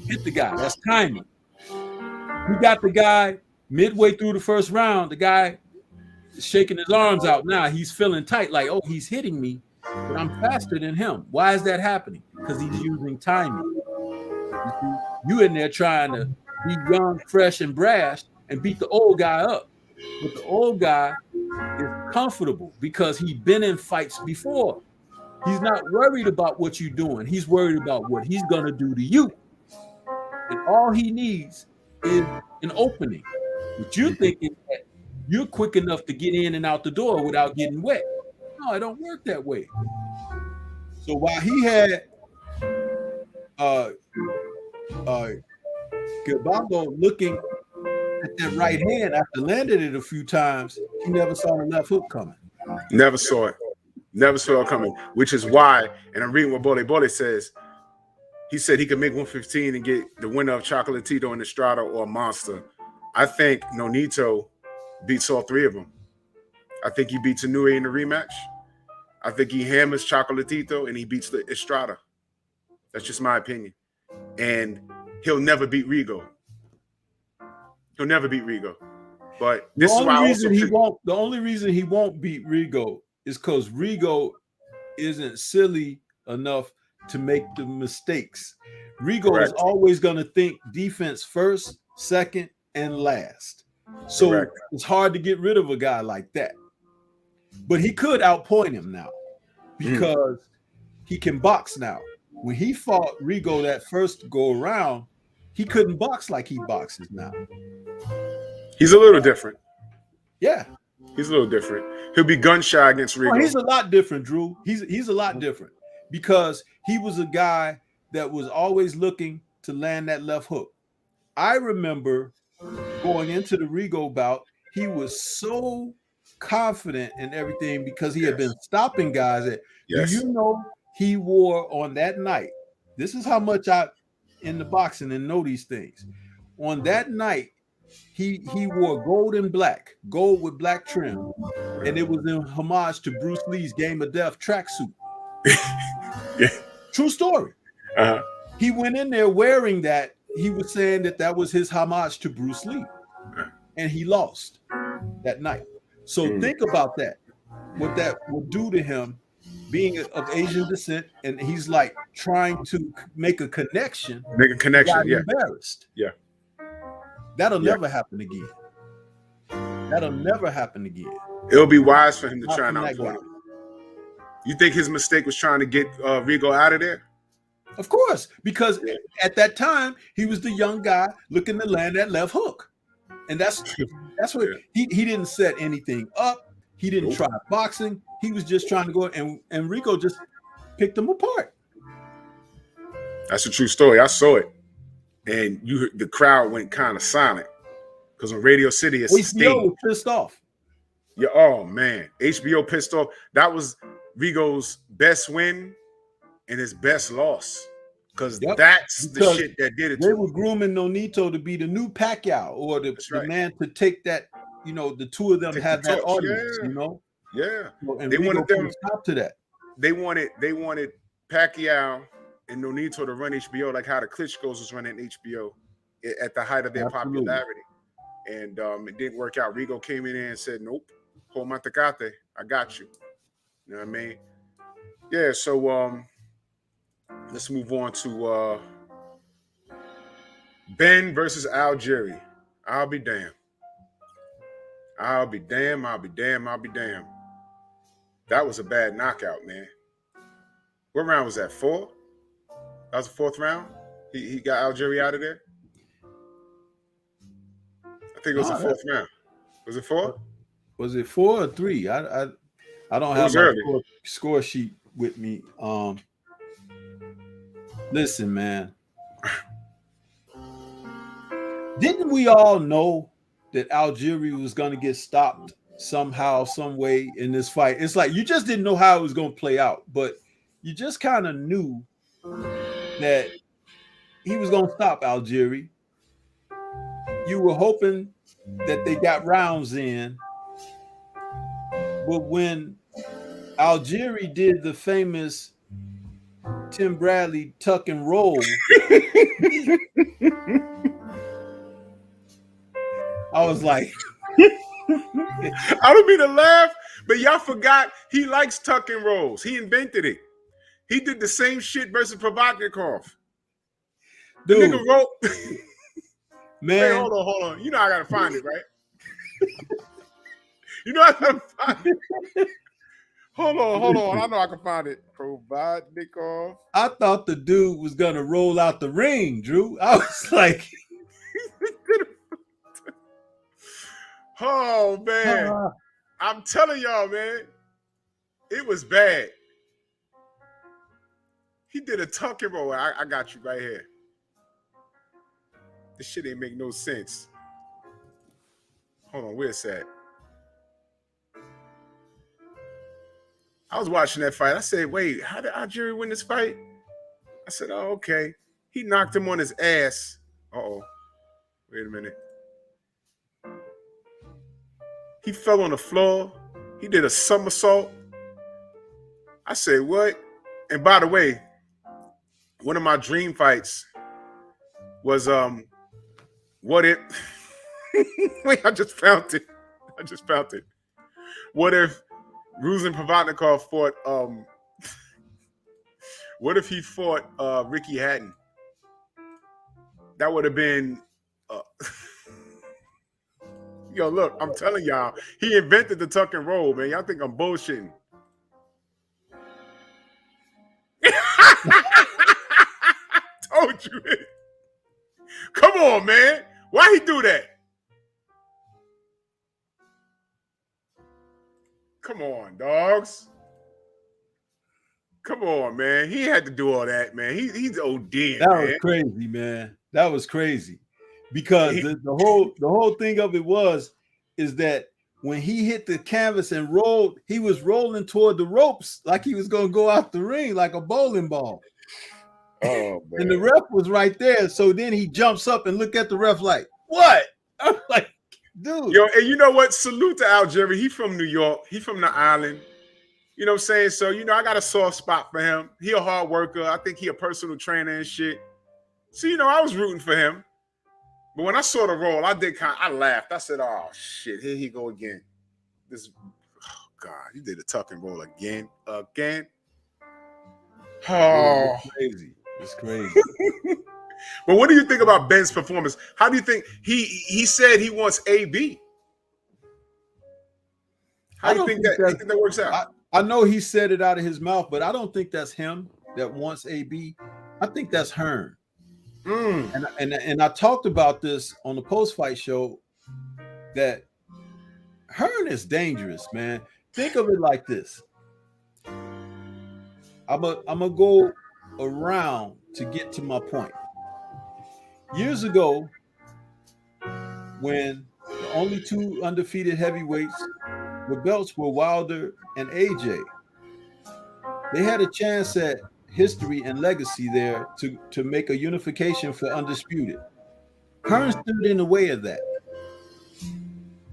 Hit the guy. That's timing. We got the guy midway through the first round. The guy is shaking his arms out. Now he's feeling tight, like, oh, he's hitting me, but I'm faster than him. Why is that happening? Because he's using timing. You in there trying to be young, fresh, and brash and beat the old guy up. But the old guy is comfortable because he's been in fights before. He's not worried about what you're doing. He's worried about what he's going to do to you. And all he needs is an opening. But you're thinking that you're quick enough to get in and out the door without getting wet. No, it don't work that way. So while he had Gabongo looking at that right hand after landing it a few times, he never saw the left hook coming. Never saw it. Never saw it coming, which is why, and I'm reading what Bole says, he said he could make 115 and get the winner of Chocolatito and Estrada or Monster. I think Nonito beats all three of them. I think he beats Inoue in the rematch. I think he hammers Chocolatito and he beats the Estrada. That's just my opinion. And he'll never beat Rigo. He'll never beat Rigo. But this is why the only reason he won't beat Rigo is because Rigo isn't silly enough to make the mistakes. Rigo is always going to think defense first, second, and last. So it's hard to get rid of a guy like that. But he could outpoint him now because he can box now. When he fought Rigo that first go around, he couldn't box like he boxes now. He's a little different. Yeah. He's a little different. He'll be gun shy against Rigo. Oh, he's a lot different, Drew. He's a lot different because he was a guy that was always looking to land that left hook. I remember going into the Rigo bout, he was so confident in everything because he had been stopping guys. Do you know he wore on that night? This is how much I in the boxing and know these things. On that night, he wore gold and black, gold with black trim, and it was in homage to Bruce Lee's Game of Death tracksuit. True story. He went in there wearing that. He was saying that was his homage to Bruce Lee, and he lost that night. So think about that. What that will do to him, being of Asian descent, and he's like trying to make a connection. Embarrassed. That'll never happen again. That'll never happen again. It'll be wise for him to Not try and from that outpoint guy. him. You think his mistake was trying to get Rigo out of there? Of course, because at that time he was the young guy looking to land that left hook, and that's what he didn't set anything up. He didn't try boxing. He was just trying to go, and Rico just picked him apart. That's a true story. I saw it, and the crowd went kind of silent because on Radio City it's HBO was pissed off. Yeah, oh man, HBO pissed off. That was Rigo's best win and his best loss, because that's the shit that did it. They were grooming Nonito to be the new Pacquiao, or the man to take that. You know, the two of them have that audience. You know, and they wanted them to stop to that. They wanted Pacquiao and Nonito to run HBO like how the Klitschko's was running HBO at the height of their popularity, and it didn't work out. Rigo came in there and said, "Nope, hold my tecate, I got you." You know what I mean? Yeah. So let's move on to Ben versus Algeri. I'll be damned. I'll be damned. I'll be damned. I'll be damned. That was a bad knockout, man. What round was that? 4? That was the 4th round. He got Algeri out of there. I think it was the 4th round. Was it 4? Was it 4 or 3? I don't have my score sheet with me. Listen, man. Didn't we all know that Algeri was going to get stopped somehow, some way in this fight? It's like you just didn't know how it was going to play out, but you just kind of knew that he was going to stop Algeri. You were hoping that they got rounds in, but when Algeri did the famous Tim Bradley tuck and roll, I was like, I don't mean to laugh, but y'all forgot he likes tuck and rolls. He invented it. He did the same shit versus Provodnikov. The nigga wrote. Man, hey, hold on. You know I gotta find it, right? You know I gotta find it. Hold on. I know I can find it. Provodnikov. I thought the dude was gonna roll out the ring, Drew. I was like, oh man, I'm telling y'all, man, it was bad. He did a tuck and roll. I got you right here. This shit ain't make no sense. Hold on, where's that? I was watching that fight. I said, wait, how did Algeri win this fight? I said, oh, okay. He knocked him on his ass. Uh-oh. Wait a minute. He fell on the floor. He did a somersault. I said, what? And by the way, one of my dream fights was what if wait, I just found it. What if Ruslan Provodnikov fought what if he fought Ricky Hatton? That would have been yo, look, I'm telling y'all, he invented the tuck and roll, man. Y'all think I'm bullshitting. Told you it. Come on, man. Why he do that? Come on, dogs. Come on, man. He had to do all that, man. He's ODing, that man. was crazy, man. That was crazy. Because the whole thing of it is that when he hit the canvas and rolled, he was rolling toward the ropes like he was going to go out the ring like a bowling ball. Oh, man. And the ref was right there. So then he jumps up and look at the ref like, what? I'm like, dude. Yo, and you know what? Salute to Algeri. He from New York. He from the island. You know what I'm saying? So, you know, I got a soft spot for him. He a hard worker. I think he a personal trainer and shit. So, you know, I was rooting for him. But when I saw the roll, I laughed. I said, oh, shit, here he go again. Oh, God, he did a tuck and roll again. Oh. It's crazy. It's crazy. But what do you think about Ben's performance? How do you think he said he wants AB? How do you think that works out? I know he said it out of his mouth, but I don't think that's him that wants AB. I think that's Hearn. And I talked about this on the post-fight show that Hearn is dangerous, man. Think of it like this. I'm gonna go around to get to my point. Years ago, when the only two undefeated heavyweights with belts were Wilder and AJ, they had a chance at history and legacy there to make a unification for undisputed. Hearn stood in the way of that.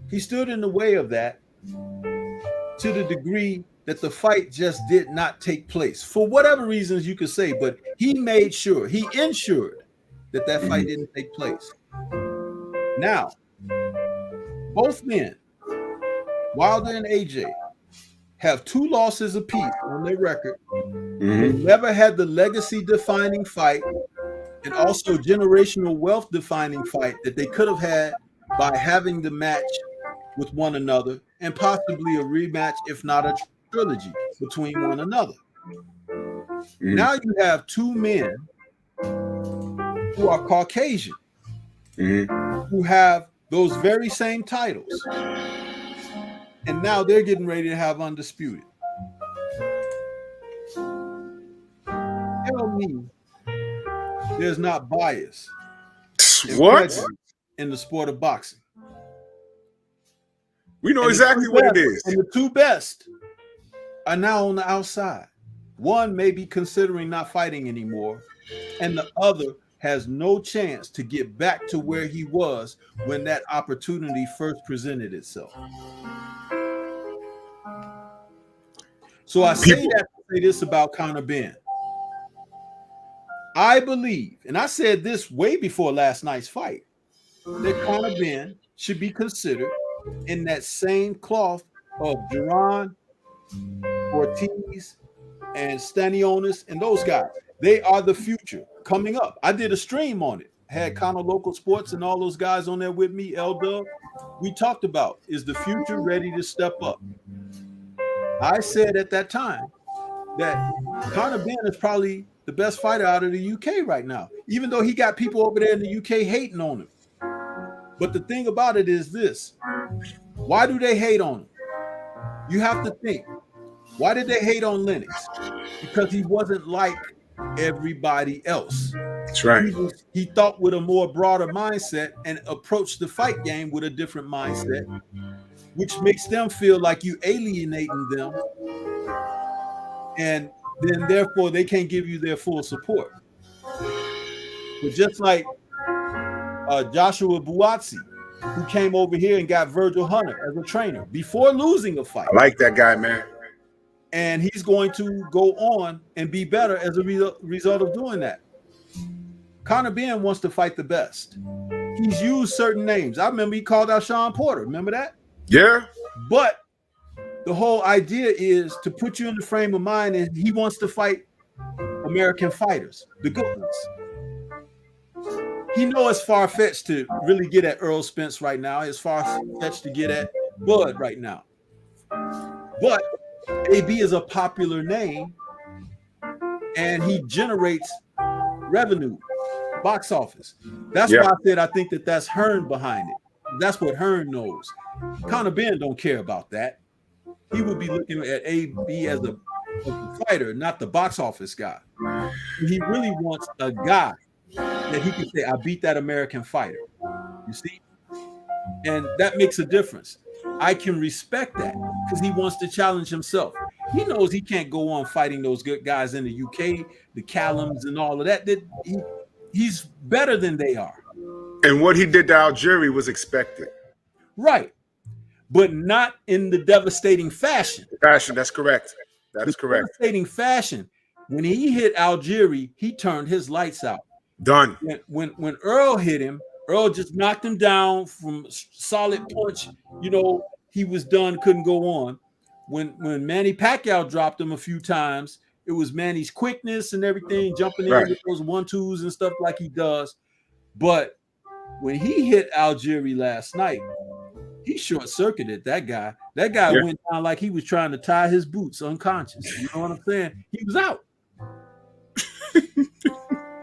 He stood in the way of that to the degree that the fight just did not take place for whatever reasons you could say, but he made sure, he ensured that fight didn't take place. Now, both men, Wilder and AJ, have 2 losses apiece on their record. They never had the legacy-defining fight and also generational wealth-defining fight that they could have had by having the match with one another and possibly a rematch, if not a trilogy between one another. Now you have 2 men who are Caucasian, who have those very same titles. And now they're getting ready to have undisputed. Tell me there's not bias in the sport of boxing. We know exactly what it is. And the 2 best are now on the outside. One may be considering not fighting anymore, and the other has no chance to get back to where he was when that opportunity first presented itself. So I say that to say this about Conor Benn. I believe, and I said this way before last night's fight, that Conor Benn should be considered in that same cloth of Duran, Ortiz, and Stanionis, and those guys. They are the future coming up. I did a stream on it. Had Conor Local Sports and all those guys on there with me, L-Dub. We talked about, is the future ready to step up? I said at that time that Conor Benn is probably the best fighter out of the UK right now, even though he got people over there in the UK hating on him. But the thing about it is this. Why do they hate on him? You have to think. Why did they hate on Lennox? Because he wasn't like everybody else. That's right. He thought with a more broader mindset and approached the fight game with a different mindset, which makes them feel like you alienating them, and then therefore they can't give you their full support. But just like Joshua Buatsi, who came over here and got Virgil Hunter as a trainer before losing a fight. I like that guy, man. And he's going to go on and be better as a result of doing that. Conor Benn wants to fight the best. He's used certain names. I remember he called out Sean Porter. Remember that? Yeah. But the whole idea is to put you in the frame of mind, and he wants to fight American fighters, the good ones. He knows it's far-fetched to really get at Earl Spence right now. It's far-fetched to get at Bud right now. But AB is a popular name, and he generates revenue, box office. That's why I said I think that's Hearn behind it. That's what Hearn knows. Conor Benn don't care about that. He would be looking at AB as a fighter, not the box office guy. He really wants a guy that he can say, I beat that American fighter. You see? And that makes a difference. I can respect that because he wants to challenge himself. He knows he can't go on fighting those good guys in the UK, the Callums and all of that. He's better than they are. And what he did to Algeri was expected. Right. But not in the devastating fashion. That's correct. That is correct. Devastating fashion. When he hit Algeri, he turned his lights out. Done. When Earl hit him, Earl just knocked him down from solid punch. You know, he was done, couldn't go on. When Manny Pacquiao dropped him a few times, it was Manny's quickness and everything, jumping in with those 1-2s and stuff like he does. But when he hit Algeri last night, He short-circuited that guy. That guy went down like he was trying to tie his boots unconscious. You know what I'm saying? He was out.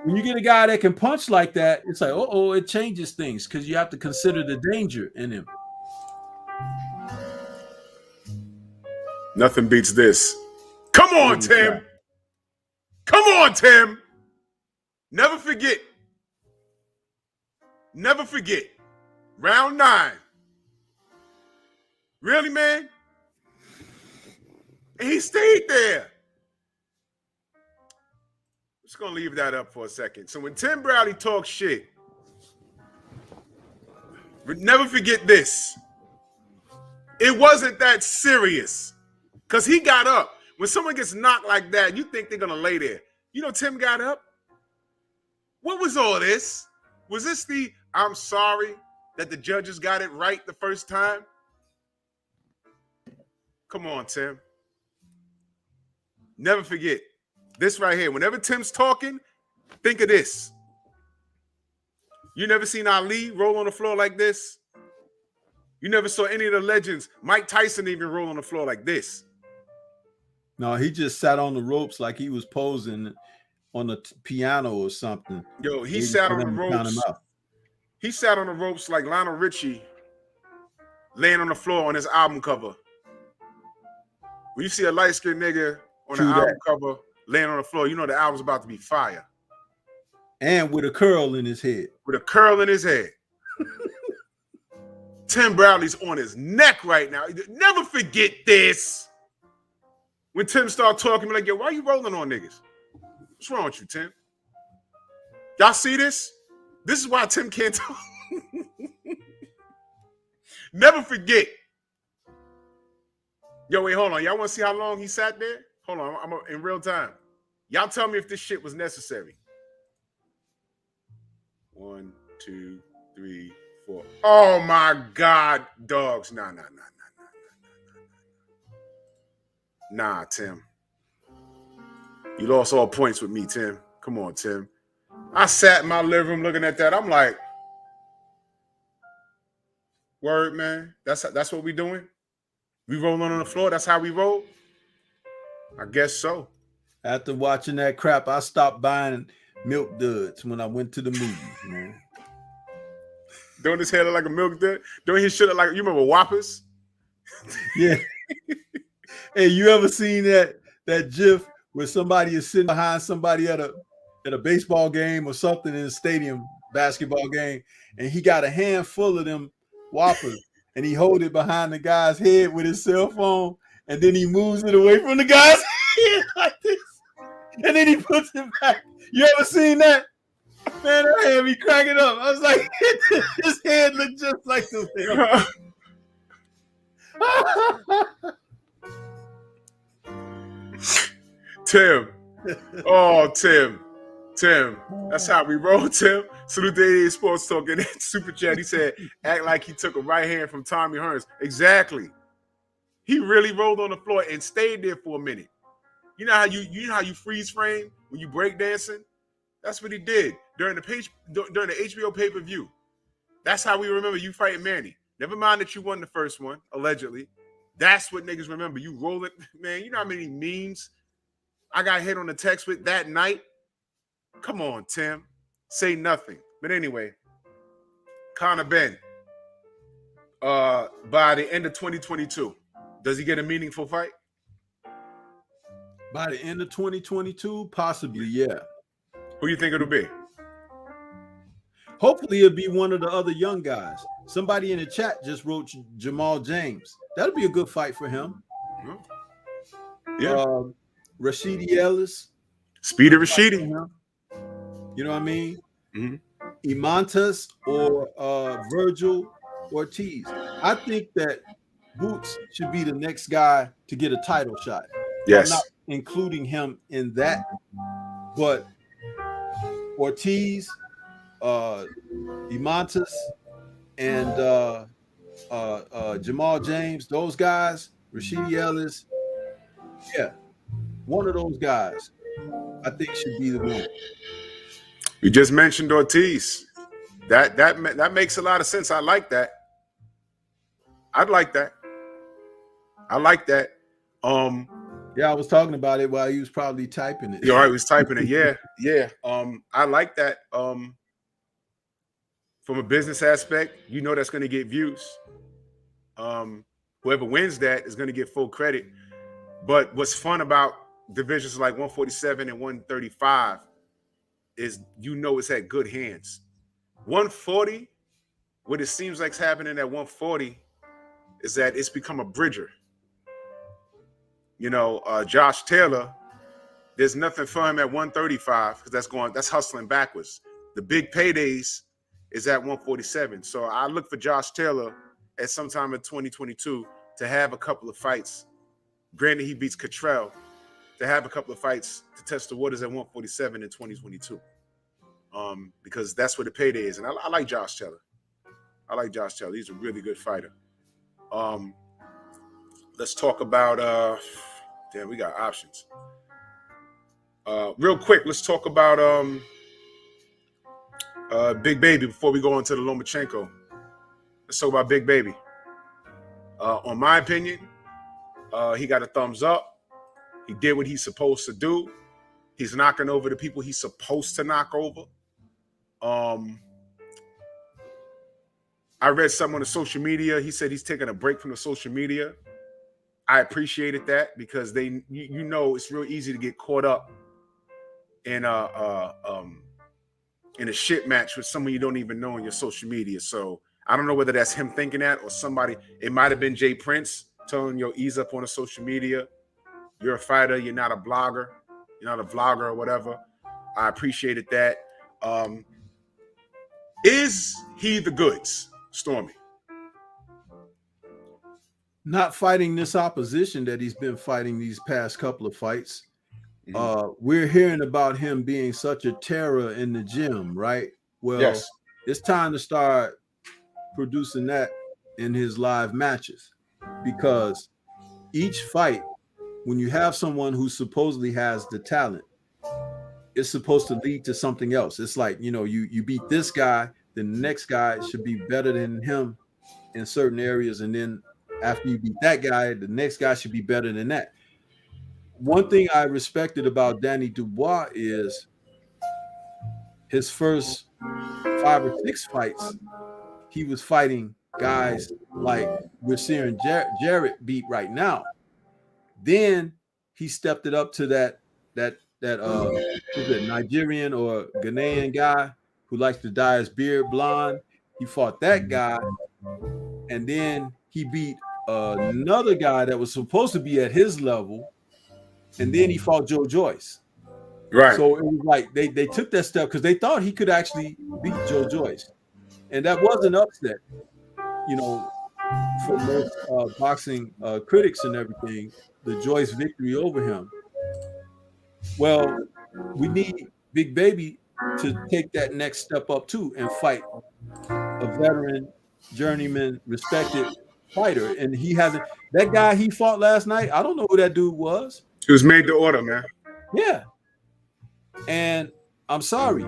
When you get a guy that can punch like that, it's like, it changes things because you have to consider the danger in him. Nothing beats this. Come on, Tim. Come on, Tim. Never forget. Never forget. Round 9. Really, man? And he stayed there. I'm just going to leave that up for a second. So when Tim Browne talks shit, never forget this. It wasn't that serious because he got up. When someone gets knocked like that, you think they're going to lay there. You know, Tim got up. What was all this? Was this the I'm sorry that the judges got it right the first time? Come on, Tim. Never forget this right here. Whenever Tim's talking, think of this. You never seen Ali roll on the floor like this? You never saw any of the legends. Mike Tyson even roll on the floor like this. No, he just sat on the ropes like he was posing on the piano or something. Yo, he sat on the ropes. He sat on the ropes like Lionel Richie laying on the floor on his album cover. When you see a light-skinned nigga on the album cover laying on the floor, you know the album's about to be fire. And with a curl in his head. With a curl in his head. Tim Browne's on his neck right now. Never forget this. When Tim started talking, be like, yo, why are you rolling on niggas? What's wrong with you, Tim? Y'all see this? This is why Tim can't talk. Never forget. Yo, wait, hold on. Y'all want to see how long he sat there? Hold on. I'm in real time. Y'all tell me if this shit was necessary. 1, 2, 3, 4. Oh, my God, dogs. Nah, Tim. You lost all points with me, Tim. Come on, Tim. I sat in my living room looking at that. I'm like, word, man. That's what we doing? We rolling on the floor? That's how we roll? I guess so. After watching that crap, I stopped buying milk duds when I went to the movies, man. Don't his hair look like a milk dud? Don't his shit look like, you remember Whoppers? Yeah. Hey, you ever seen that GIF where somebody is sitting behind somebody at a baseball game or something in a stadium basketball game, and he got a handful of them Whoppers, and he hold it behind the guy's head with his cell phone, and then he moves it away from the guy's head like this, and then he puts it back. You ever seen that? Man, that had me cracking up. I was like, his head looked just like the Tim. Oh, Tim. That's how we roll, Tim. Salute to 88 Sports Talk. And Super Chat, he said, act like he took a right hand from Tommy Hearns. Exactly. He really rolled on the floor and stayed there for a minute. You know how you freeze frame when you break dancing? That's what he did during the HBO pay-per-view. That's how we remember you fighting Manny. Never mind that you won the first one, allegedly. That's what niggas remember. You roll it. Man, you know how many memes I got hit on the text with that night? Come on, Tim. Say nothing. But anyway, Conor Ben, by the end of 2022, does he get a meaningful fight? By the end of 2022, possibly, yeah. Who you think it'll be? Hopefully it'll be one of the other young guys. Somebody in the chat just wrote Jamal James. That'll be a good fight for him. Yeah. Rashidi Ellis. Speedy Rashidi. You know what I mean? Mm-hmm. Imantas or Virgil Ortiz. I think that Boots should be the next guy to get a title shot. Yes. I'm not including him in that, but Ortiz, Imantas, and Jamal James, those guys, Rashidi Ellis, yeah, one of those guys, I think should be the one. You just mentioned Ortiz. That makes a lot of sense. I like that. I'd like that. I like that. Yeah, I was talking about it while he was probably typing it. You know, I was typing it. Yeah. I like that. From a business aspect, you know that's going to get views. Whoever wins that is going to get full credit. But what's fun about divisions like 147 and 135 is it's at good hands. 140, what it seems like's happening at 140 is that it's become a bridger. Josh Taylor, there's nothing for him at 135 because that's hustling backwards. The big paydays is at 147. So I look for Josh Taylor at sometime in 2022 to have a couple of fights. Granted, he beats Cottrell, to have a couple of fights to test the waters at 147 in 2022. Because that's where the payday is. And I like Josh Taylor. He's a really good fighter. Let's talk about we got options. Real quick, let's talk about Big Baby before we go into the Lomachenko. Let's talk about Big Baby. On my opinion, he got a thumbs up. He did what he's supposed to do. He's knocking over the people he's supposed to knock over. I read something on the social media. He said he's taking a break from the social media. I appreciated that because it's real easy to get caught up in a shit match with someone you don't even know on your social media. So I don't know whether that's him thinking that or somebody. It might have been Jay Prince telling him, ease up on the social media. You're a fighter. You're not a blogger. You're not a vlogger or whatever. I appreciated that. Is he the goods, Stormy? Not fighting this opposition that he's been fighting these past couple of fights. Mm-hmm. We're hearing about him being such a terror in the gym, right? Well, yes. It's time to start producing that in his live matches, because each fight, when you have someone who supposedly has the talent, it's supposed to lead to something else. It's like, you beat this guy, then the next guy should be better than him in certain areas. And then after you beat that guy, the next guy should be better than that. One thing I respected about Danny Dubois is his first 5 or 6 fights, he was fighting guys like we're seeing Jarrett beat right now. Then he stepped it up to that Nigerian or Ghanaian guy who likes to dye his beard blonde. He fought that guy, and then he beat another guy that was supposed to be at his level, and then he fought Joe Joyce. Right. So it was like they took that step because they thought he could actually beat Joe Joyce, and that was an upset, for most boxing critics and everything. The Joyce victory over him. Well, we need Big Baby to take that next step up too and fight a veteran, journeyman, respected fighter. And he hasn't. That guy he fought last night, I don't know who that dude was. He was made to order, man. Yeah. And I'm sorry.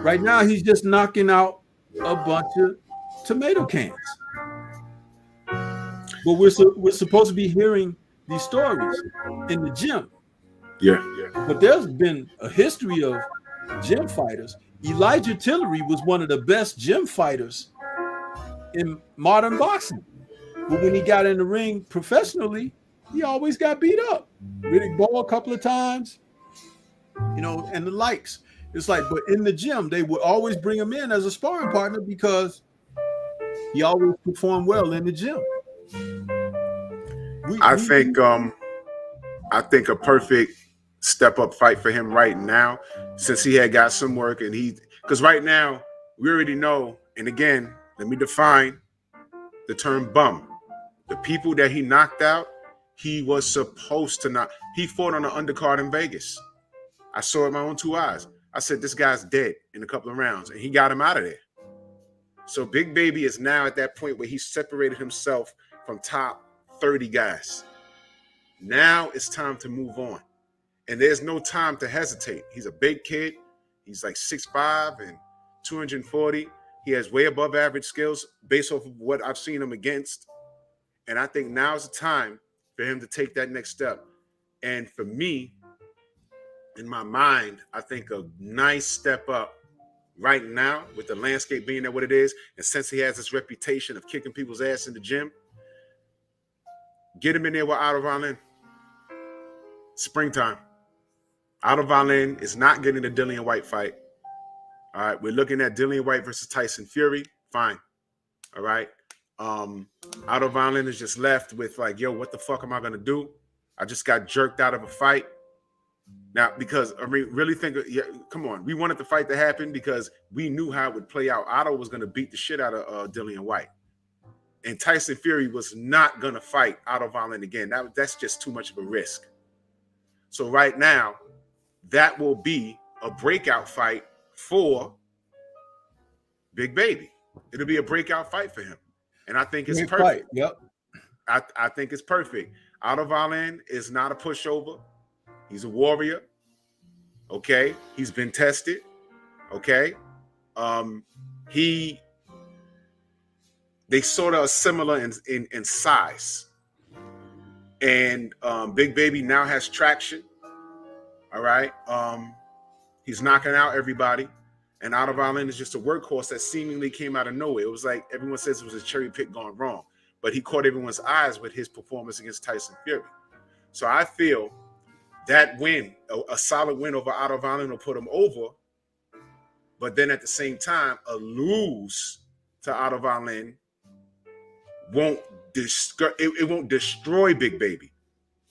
Right now, he's just knocking out a bunch of tomato cans. But we're supposed to be hearing these stories in the gym. Yeah. But there's been a history of gym fighters. Elijah Tillery was one of the best gym fighters in modern boxing. But when he got in the ring professionally, he always got beat up. Riddick Bowe a couple of times, and the likes. It's like, but in the gym, they would always bring him in as a sparring partner because he always performed well in the gym. I think a perfect step up fight for him right now, since he had got some work, and because right now we already know. And again, let me define the term bum. The people that he knocked out, he was supposed to knock. He fought on an undercard in Vegas. I saw it with my own 2 eyes. I said, this guy's dead in a couple of rounds, and he got him out of there. So Big Baby is now at that point where he separated himself from top 30 guys. Now it's time to move on. And there's no time to hesitate. He's a big kid. He's like 6'5" and 240. He has way above average skills based off of what I've seen him against. And I think now's the time for him to take that next step. And for me, in my mind, I think a nice step up right now with the landscape being at what it is. And since he has this reputation of kicking people's ass in the gym, get him in there with Otto Wallin. Springtime. Otto Wallin is not getting the Dillian White fight. All right, we're looking at Dillian White versus Tyson Fury. Fine. All right. Otto Wallin is just left with like, yo, what the fuck am I gonna do? I just got jerked out of a fight. Now, because I mean, really think, yeah, come on, we wanted the fight to happen because we knew how it would play out. Otto was gonna beat the shit out of Dillian White, and Tyson Fury was not gonna fight Otto Wallin again. That's just too much of a risk. So right now, that will be a breakout fight for Big Baby. It'll be a breakout fight for him. And I think it's perfect. Fight. Yep. I think it's perfect. Otto Wallin is not a pushover. He's a warrior. Okay. He's been tested. Okay. They sort of are similar in size. And Big Baby now has traction. All right. He's knocking out everybody. And Otto Wallin is just a workhorse that seemingly came out of nowhere. It was like everyone says it was a cherry pick gone wrong, but he caught everyone's eyes with his performance against Tyson Fury. So I feel that win, a solid win over Otto Wallin will put him over. But then at the same time, a lose to Otto Wallin won't destroy Big Baby.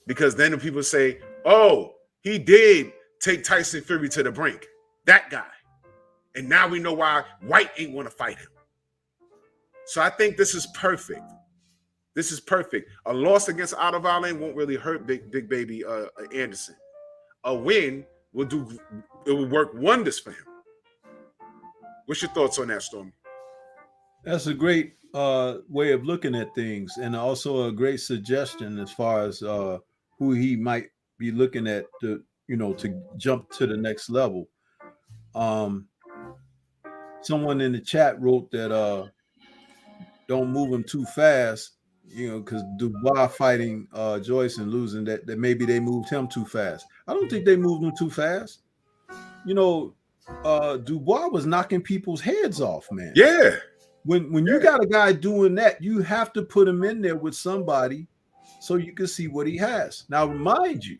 Because then the people say, oh, he did take Tyson Fury to the brink. That guy. And now we know why White ain't want to fight him. So I think this is perfect. This is perfect. A loss against Otto Wallin won't really hurt Big Baby Anderson. A win will work wonders for him. What's your thoughts on that, Stormy? That's a great way of looking at things, and also a great suggestion as far as who he might be looking at to jump to the next level. Someone in the chat wrote that don't move him too fast, because Dubois fighting Joyce and losing, that maybe they moved him too fast. I don't think they moved him too fast. Dubois was knocking people's heads off, man. Yeah. When you got a guy doing that, you have to put him in there with somebody so you can see what he has. Now, mind you,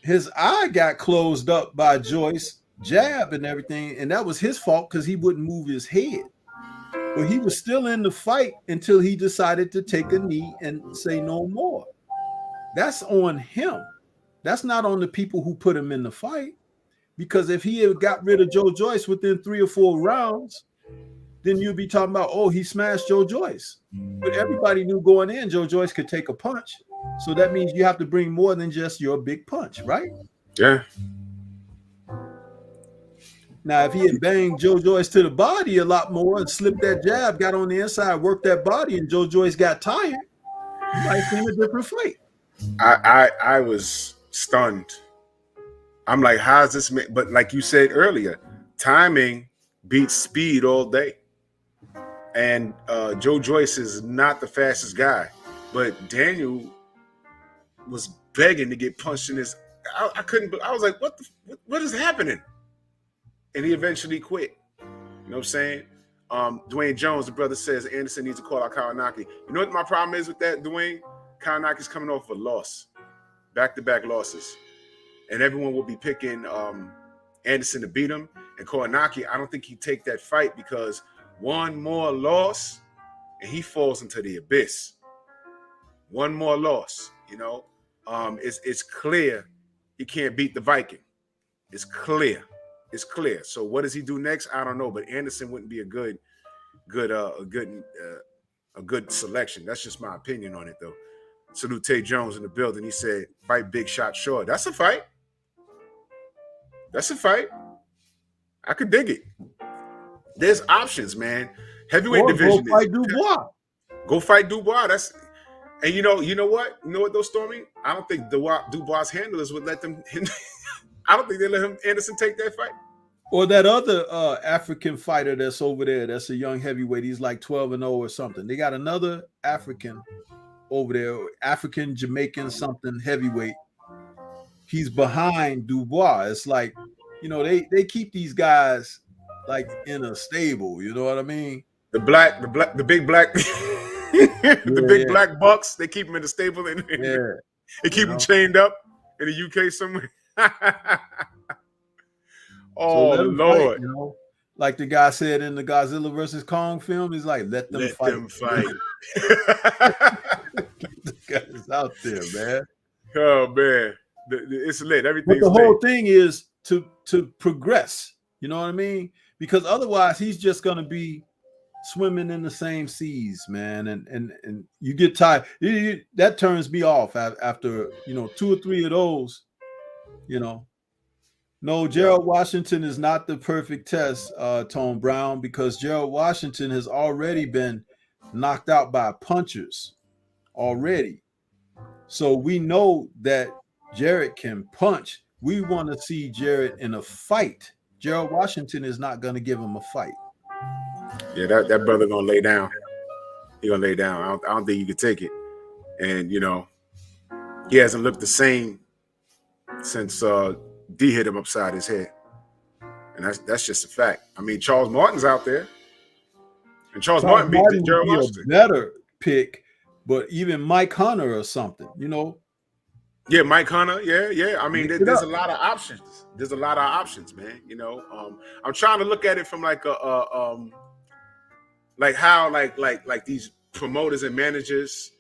his eye got closed up by Joyce jab and everything, and that was his fault because he wouldn't move his head. But he was still in the fight until he decided to take a knee and say no more. That's on him. That's not on the people who put him in the fight. Because if he had got rid of Joe Joyce within 3 or 4 rounds, then you'd be talking about, oh, he smashed Joe Joyce. But everybody knew going in Joe Joyce could take a punch. So that means you have to bring more than just your big punch, right? Yeah. Now, if he had banged Joe Joyce to the body a lot more and slipped that jab, got on the inside, worked that body, and Joe Joyce got tired, you might have seen a different fight. I was stunned. I'm like, how's this? But like you said earlier, timing beats speed all day. And Joe Joyce is not the fastest guy, but Daniel was begging to get punched in his. I couldn't. I was like, what is happening? And he eventually quit. You know what I'm saying? Dwayne Jones, the brother, says Anderson needs to call out Kawanaki. You know what my problem is with that, Dwayne? Kawanaki's coming off a loss, back-to-back losses. And everyone will be picking Anderson to beat him. And Kawanaki, I don't think he'd take that fight because one more loss and he falls into the abyss. One more loss, it's clear he can't beat the Viking. It's clear. It's clear. So what does he do next? I don't know. But Anderson wouldn't be a good selection. That's just my opinion on it, though. Salute Tay Jones in the building. He said, "Fight Big Shot Short." That's a fight. That's a fight. I could dig it. There's options, man. Heavyweight division. Go fight Dubois. Go fight Dubois. And you know what? You know what though, Stormy? I don't think Dubois' handlers would let them. I don't think they let Anderson take that fight. Or that other African fighter that's over there, that's a young heavyweight. He's like 12-0 or something. They got another African over there, African Jamaican something heavyweight. He's behind Dubois. It's like, they keep these guys like in a stable. You know what I mean? The big black, the big black bucks. They keep them in the stable and they keep them chained up in the UK somewhere. Oh so Lord! Fight, like the guy said in the Godzilla versus Kong film, he's like, let them fight. The guys out there, man. Oh man, it's lit. Everything's but the lit. whole thing is to progress. You know what I mean? Because otherwise, he's just gonna be swimming in the same seas, man. And you get tired. That turns me off after 2 or 3 of those. No, Gerald Washington is not the perfect test, Tone Browne, because Gerald Washington has already been knocked out by punchers already. So we know that Jared can punch. We want to see Jared in a fight. Gerald Washington is not going to give him a fight. Yeah, that brother gonna lay down. He gonna lay down. I don't think you can take it. And he hasn't looked the same since D hit him upside his head, and that's just a fact. I mean, Charles Martin's out there, and Charles Martin beat Gerald Washington. Better pick, but even Mike Hunter or something, Yeah, Mike Hunter. Yeah. I mean, there's a lot of options. There's a lot of options, man. I'm trying to look at it from like like how like these promoters and managers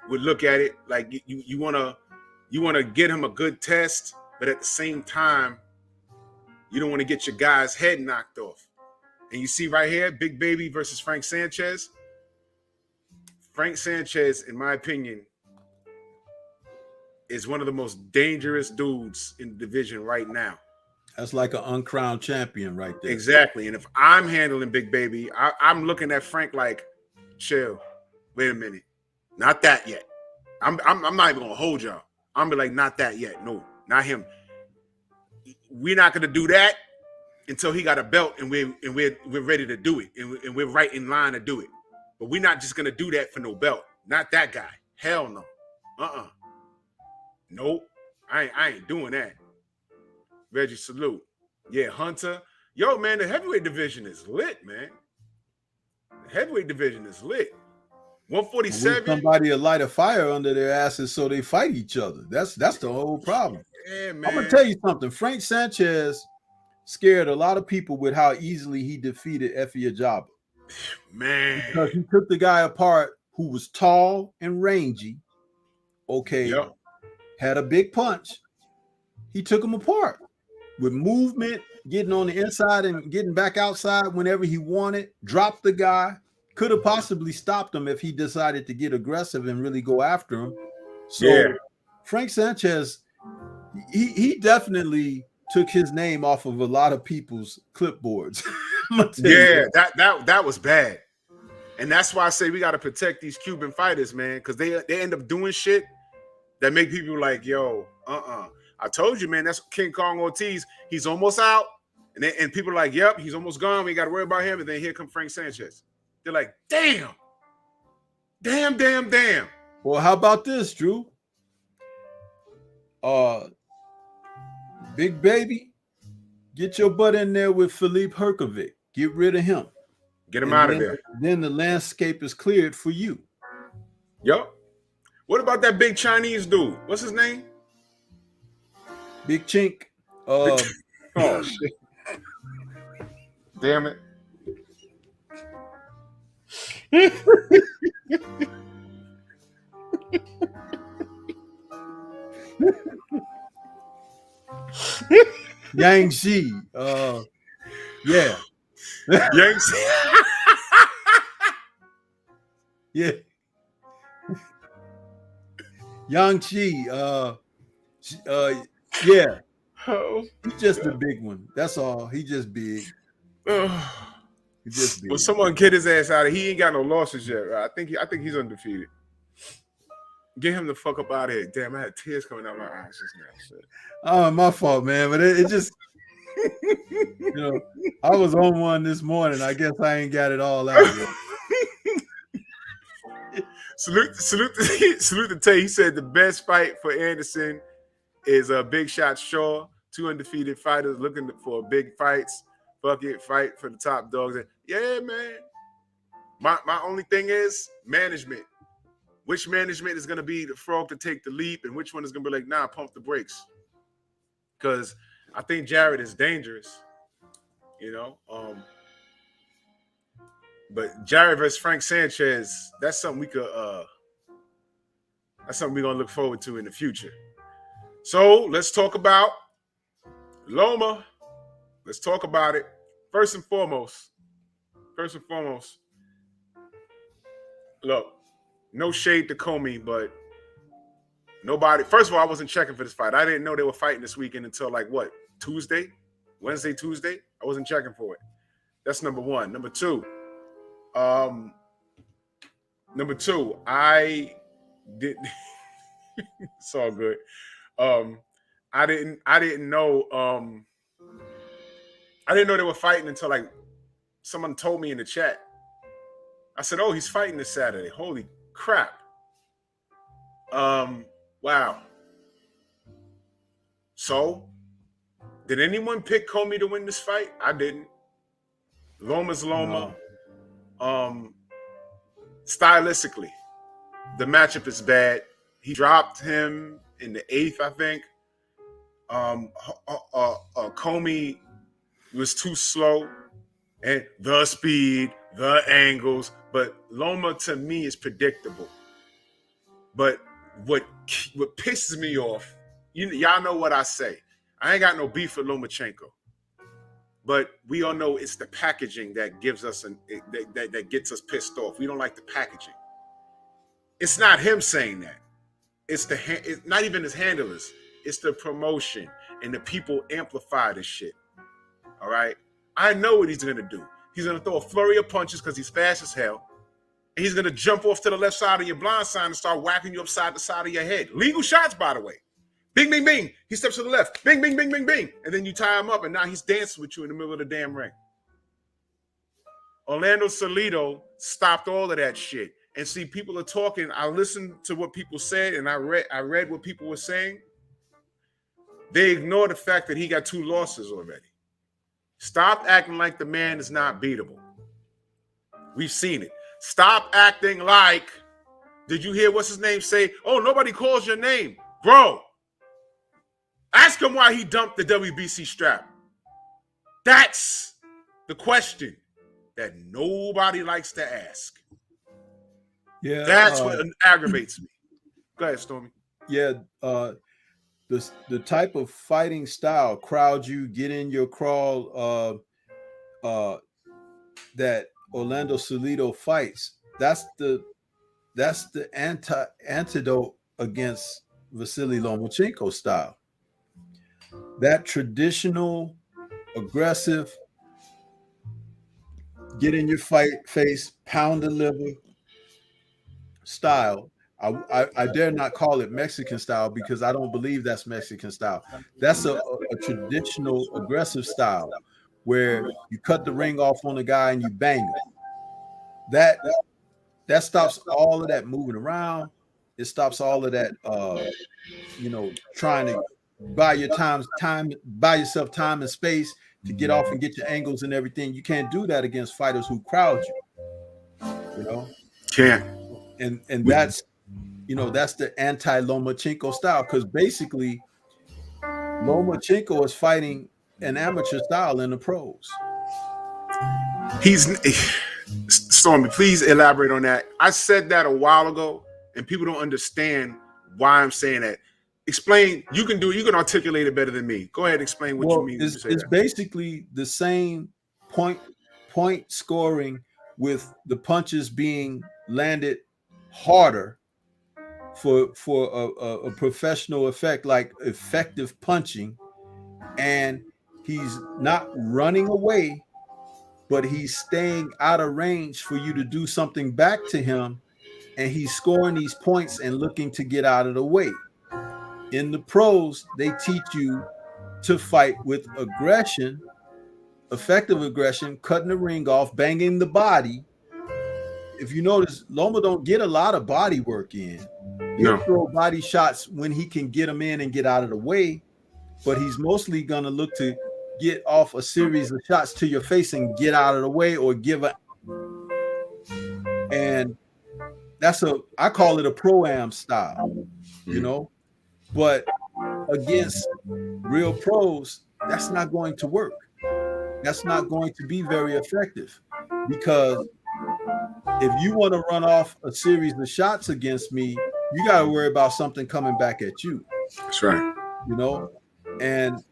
would look at it. Like you wanna get him a good test. But at the same time, you don't want to get your guy's head knocked off. And you see right here, Big Baby versus Frank Sanchez. Frank Sanchez, in my opinion, is one of the most dangerous dudes in the division right now. That's like an uncrowned champion right there. Exactly. And if I'm handling Big Baby, I'm looking at Frank like, chill. Wait a minute. Not that yet. I'm not even going to hold y'all. I'm be like, not that yet. No. Not him. We're not gonna do that until he got a belt and we're ready to do it and we're right in line to do it. But we're not just gonna do that for no belt. Not that guy. Hell no. Nope. I ain't doing that. Reggie, salute. Yeah, Hunter. Yo, man, the heavyweight division is lit, man. The heavyweight division is lit. 147. Somebody will light a fire under their asses so they fight each other. That's the whole problem. Yeah, man. I'm gonna tell you something. Frank Sanchez scared a lot of people with how easily he defeated Effie Ajaba. Man, because he took the guy apart who was tall and rangy. Okay, had a big punch. He took him apart with movement, getting on the inside and getting back outside whenever he wanted. Dropped the guy. Could have possibly stopped him if he decided to get aggressive and really go after him. So Frank Sanchez, he definitely took his name off of a lot of people's clipboards. that was bad. And that's why I say we got to protect these Cuban fighters, man, because they end up doing shit that make people like, yo, I told you, man, that's King Kong Ortiz. He's almost out. And people are like, yep, he's almost gone. We got to worry about him. And then here comes Frank Sanchez. They're like, damn. Well, how about this, Drew? Big Baby, get your butt in there with Filip Hrgović. Get rid of him. Get him out of there. Then the landscape is cleared for you. Yup. What about that big Chinese dude? What's his name? Big Chink. Oh, shit. Damn it. Yang Xi. Yeah. Yang Xi. Yeah. Yang Xi. Yeah. He's just a big one. That's all. He just big. He just big. Well, someone get his ass out of here. He ain't got no losses yet. Right? I think he's undefeated. Get him the fuck up out of here. Damn, I had tears coming out my eyes just now. Shit. Oh, my fault, man. But it just You know, I was on one this morning. I guess I ain't got it all out yet. salute to Tay. He said the best fight for Anderson is a Big Shot Shaw. 2 undefeated fighters looking for big fights. Fuck it, fight for the top dogs. Yeah, man. My only thing is management. Which management is going to be the frog to take the leap, and which one is going to be like, nah, pump the brakes? Because I think Jared is dangerous, you know. But Jared versus Frank Sanchez, that's something we could. That's something we're gonna look forward to in the future. So let's talk about Loma. Let's talk about it. First and foremost, look, no shade to Comey, but nobody. First of all, I wasn't checking for this fight. I didn't know they were fighting this weekend until like what? Wednesday, Tuesday. I wasn't checking for it. That's number one. Number two, I didn't. It's all good. I didn't know. I didn't know they were fighting until like someone told me in the chat. I said, "Oh, he's fighting this Saturday." Holy crap! Wow. So, did anyone pick Comey to win this fight? I didn't. Loma's Loma. No. Stylistically, the matchup is bad. He dropped him in the 8th, I think. Comey was too slow, and the speed, the angles, but Loma to me is predictable. But what pisses me off, y'all know what I say. I ain't got no beef with Lomachenko, but we all know it's the packaging that gives us that gets us pissed off. We don't like the packaging. It's not him saying that. It's not even his handlers. It's the promotion and the people amplify this shit. All right, I know what he's gonna do. He's gonna throw a flurry of punches because he's fast as hell. And he's going to jump off to the left side of your blind side and start whacking you upside the side of your head. Legal shots, by the way. Bing, bing, bing. He steps to the left. Bing, bing, bing, bing, bing. And then you tie him up, and now he's dancing with you in the middle of the damn ring. Orlando Salido stopped all of that shit. And see, people are talking. I listened to what people said, and I read what people were saying. They ignore the fact that he got 2 losses already. Stop acting like the man is not beatable. We've seen it. Stop acting like, did you hear what's his name say? Oh, nobody calls your name. Bro, ask him why he dumped the WBC strap. That's the question that nobody likes to ask. Yeah, that's what aggravates me. Go ahead, Stormy. Yeah, the type of fighting style, crowd you, get in your crawl, that Orlando Salido fights, that's the antidote against Vasily Lomachenko style. That traditional, aggressive, get in your face, pound the liver style. I dare not call it Mexican style because I don't believe that's Mexican style. That's a traditional aggressive style where you cut the ring off on the guy and you bang him. That stops all of that moving around. It stops all of that, trying to buy yourself time and space to get off and get your angles and everything. You can't do that against fighters who crowd you. Can't. And that's the anti-Lomachenko style, because basically Lomachenko is fighting an amateur style in the pros. Stormy, please elaborate on that. I said that a while ago, and people don't understand why I'm saying that. Explain. You can articulate it better than me. Go ahead, explain what you mean. It's basically the same point scoring, with the punches being landed harder for a professional effect, like effective punching, and he's not running away, but he's staying out of range for you to do something back to him, and he's scoring these points and looking to get out of the way. In the pros, they teach you to fight with aggression, effective aggression, cutting the ring off, banging the body. If you notice, Loma don't get a lot of body work in. He'll throw body shots when he can get them in and get out of the way, but he's mostly going to look to get off a series of shots to your face and get out of the way or give a. And I call it a pro-am style, you know, but against real pros, that's not going to work. That's not going to be very effective, because if you want to run off a series of shots against me, you got to worry about something coming back at you. That's right. You know, and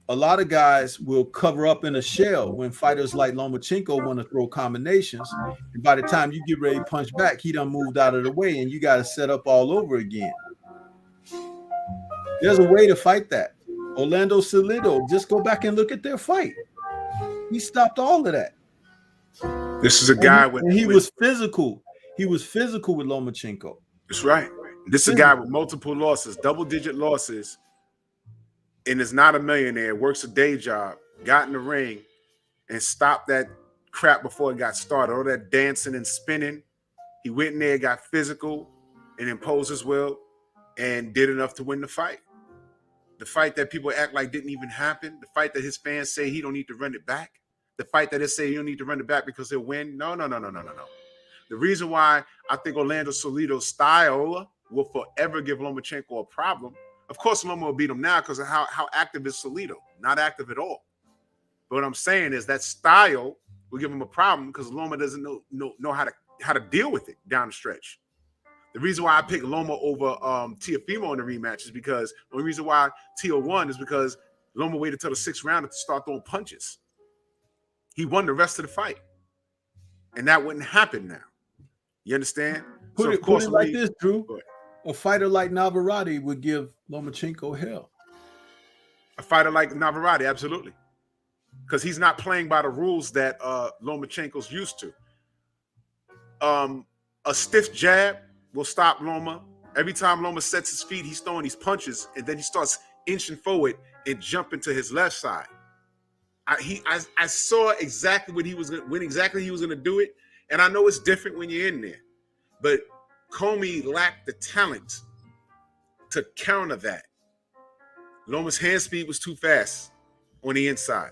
a lot of guys will cover up in a shell when fighters like Lomachenko want to throw combinations. And by the time you get ready to punch back, he done moved out of the way and you got to set up all over again. There's a way to fight that. Orlando Salido, just go back and look at their fight. He stopped all of that. This is a guy he was physical. He was physical with Lomachenko. That's right. This is a guy with multiple losses, double-digit losses, and is not a millionaire, works a day job, got in the ring, and stopped that crap before it got started. All that dancing and spinning. He went in there, got physical, and imposed his will, and did enough to win the fight. The fight that people act like didn't even happen. The fight that his fans say he don't need to run it back. The fight that they say you don't need to run it back because he'll win. No. The reason why I think Orlando Salido's style will forever give Lomachenko a problem. Of course, Loma will beat him now because of how active is Salido. Not active at all. But what I'm saying is that style will give him a problem because Loma doesn't know how to deal with it down the stretch. The reason why I picked Loma over Teofimo in the rematch is because the only reason why Teo won is because Loma waited till the 6th round to start throwing punches. He won the rest of the fight. And that wouldn't happen now. You understand? Put it like this, Drew. A fighter like Navarrete would give Lomachenko hell. A fighter like Navarrete, absolutely. Because he's not playing by the rules that Lomachenko's used to. A stiff jab will stop Loma. Every time Loma sets his feet, he's throwing these punches, and then he starts inching forward and jumping to his left side. I saw exactly when he was going to do it, and I know it's different when you're in there, but Comey lacked the talent to counter that. Loma's hand speed was too fast on the inside.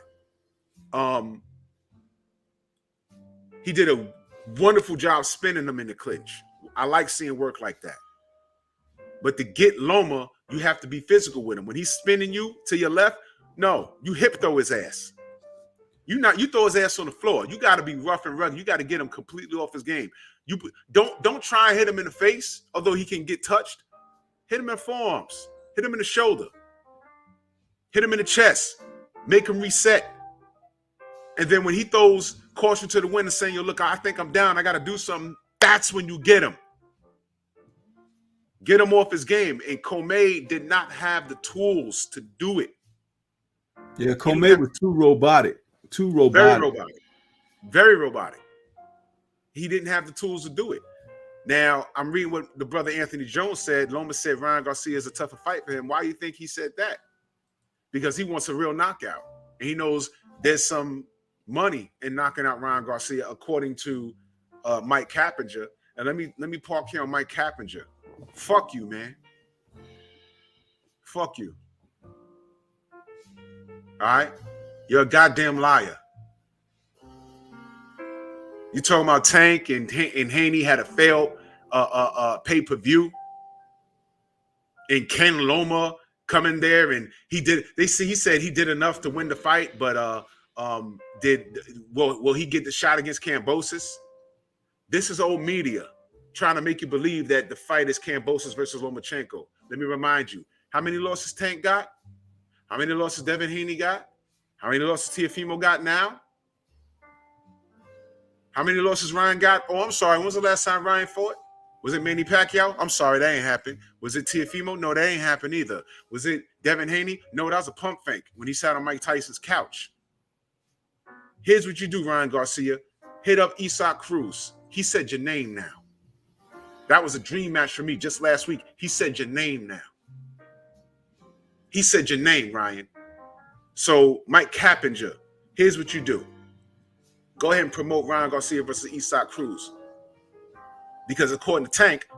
He did a wonderful job spinning them in the clinch. I like seeing work like that. But to get Loma, you have to be physical with him. When he's spinning you to your left, no, you hip throw his ass. You throw his ass on the floor. You got to be rough and rugged. You got to get him completely off his game. You don't try and hit him in the face, although he can get touched. Hit him in forearms. Hit him in the shoulder. Hit him in the chest. Make him reset. And then when he throws caution to the wind and saying, "Yo, look, I think I'm down. I got to do something," that's when you get him. Get him off his game. And Comey did not have the tools to do it. Yeah, Comey was too robotic. Very robotic. He didn't have the tools to do it. Now, I'm reading what the brother Anthony Jones said. Loma said Ryan Garcia is a tougher fight for him. Why do you think he said that? Because he wants a real knockout. And he knows there's some money in knocking out Ryan Garcia, according to Mike Cappinger. And let me park here on Mike Cappinger. Fuck you, man. Fuck you. All right? You're a goddamn liar. You talking about Tank and Haney had a failed pay-per-view, and Ken Loma come in there and he said he did enough to win the fight, but will he get the shot against Kambosos? This is old media trying to make you believe that the fight is Kambosos versus Lomachenko. Let me remind you, how many losses Tank got? How many losses Devin Haney got? How many losses Teofimo got now? How many losses Ryan got? Oh, I'm sorry. When was the last time Ryan fought? Was it Manny Pacquiao? I'm sorry, that ain't happened. Was it Teofimo? No, that ain't happened either. Was it Devin Haney? No, that was a pump fake when he sat on Mike Tyson's couch. Here's what you do, Ryan Garcia. Hit up Isaac Cruz. He said your name now. That was a dream match for me just last week. He said your name now. He said your name, Ryan. So, Mike Cappinger, here's what you do. Go ahead and promote Ryan Garcia versus Isaac Cruz. Because according to Tank,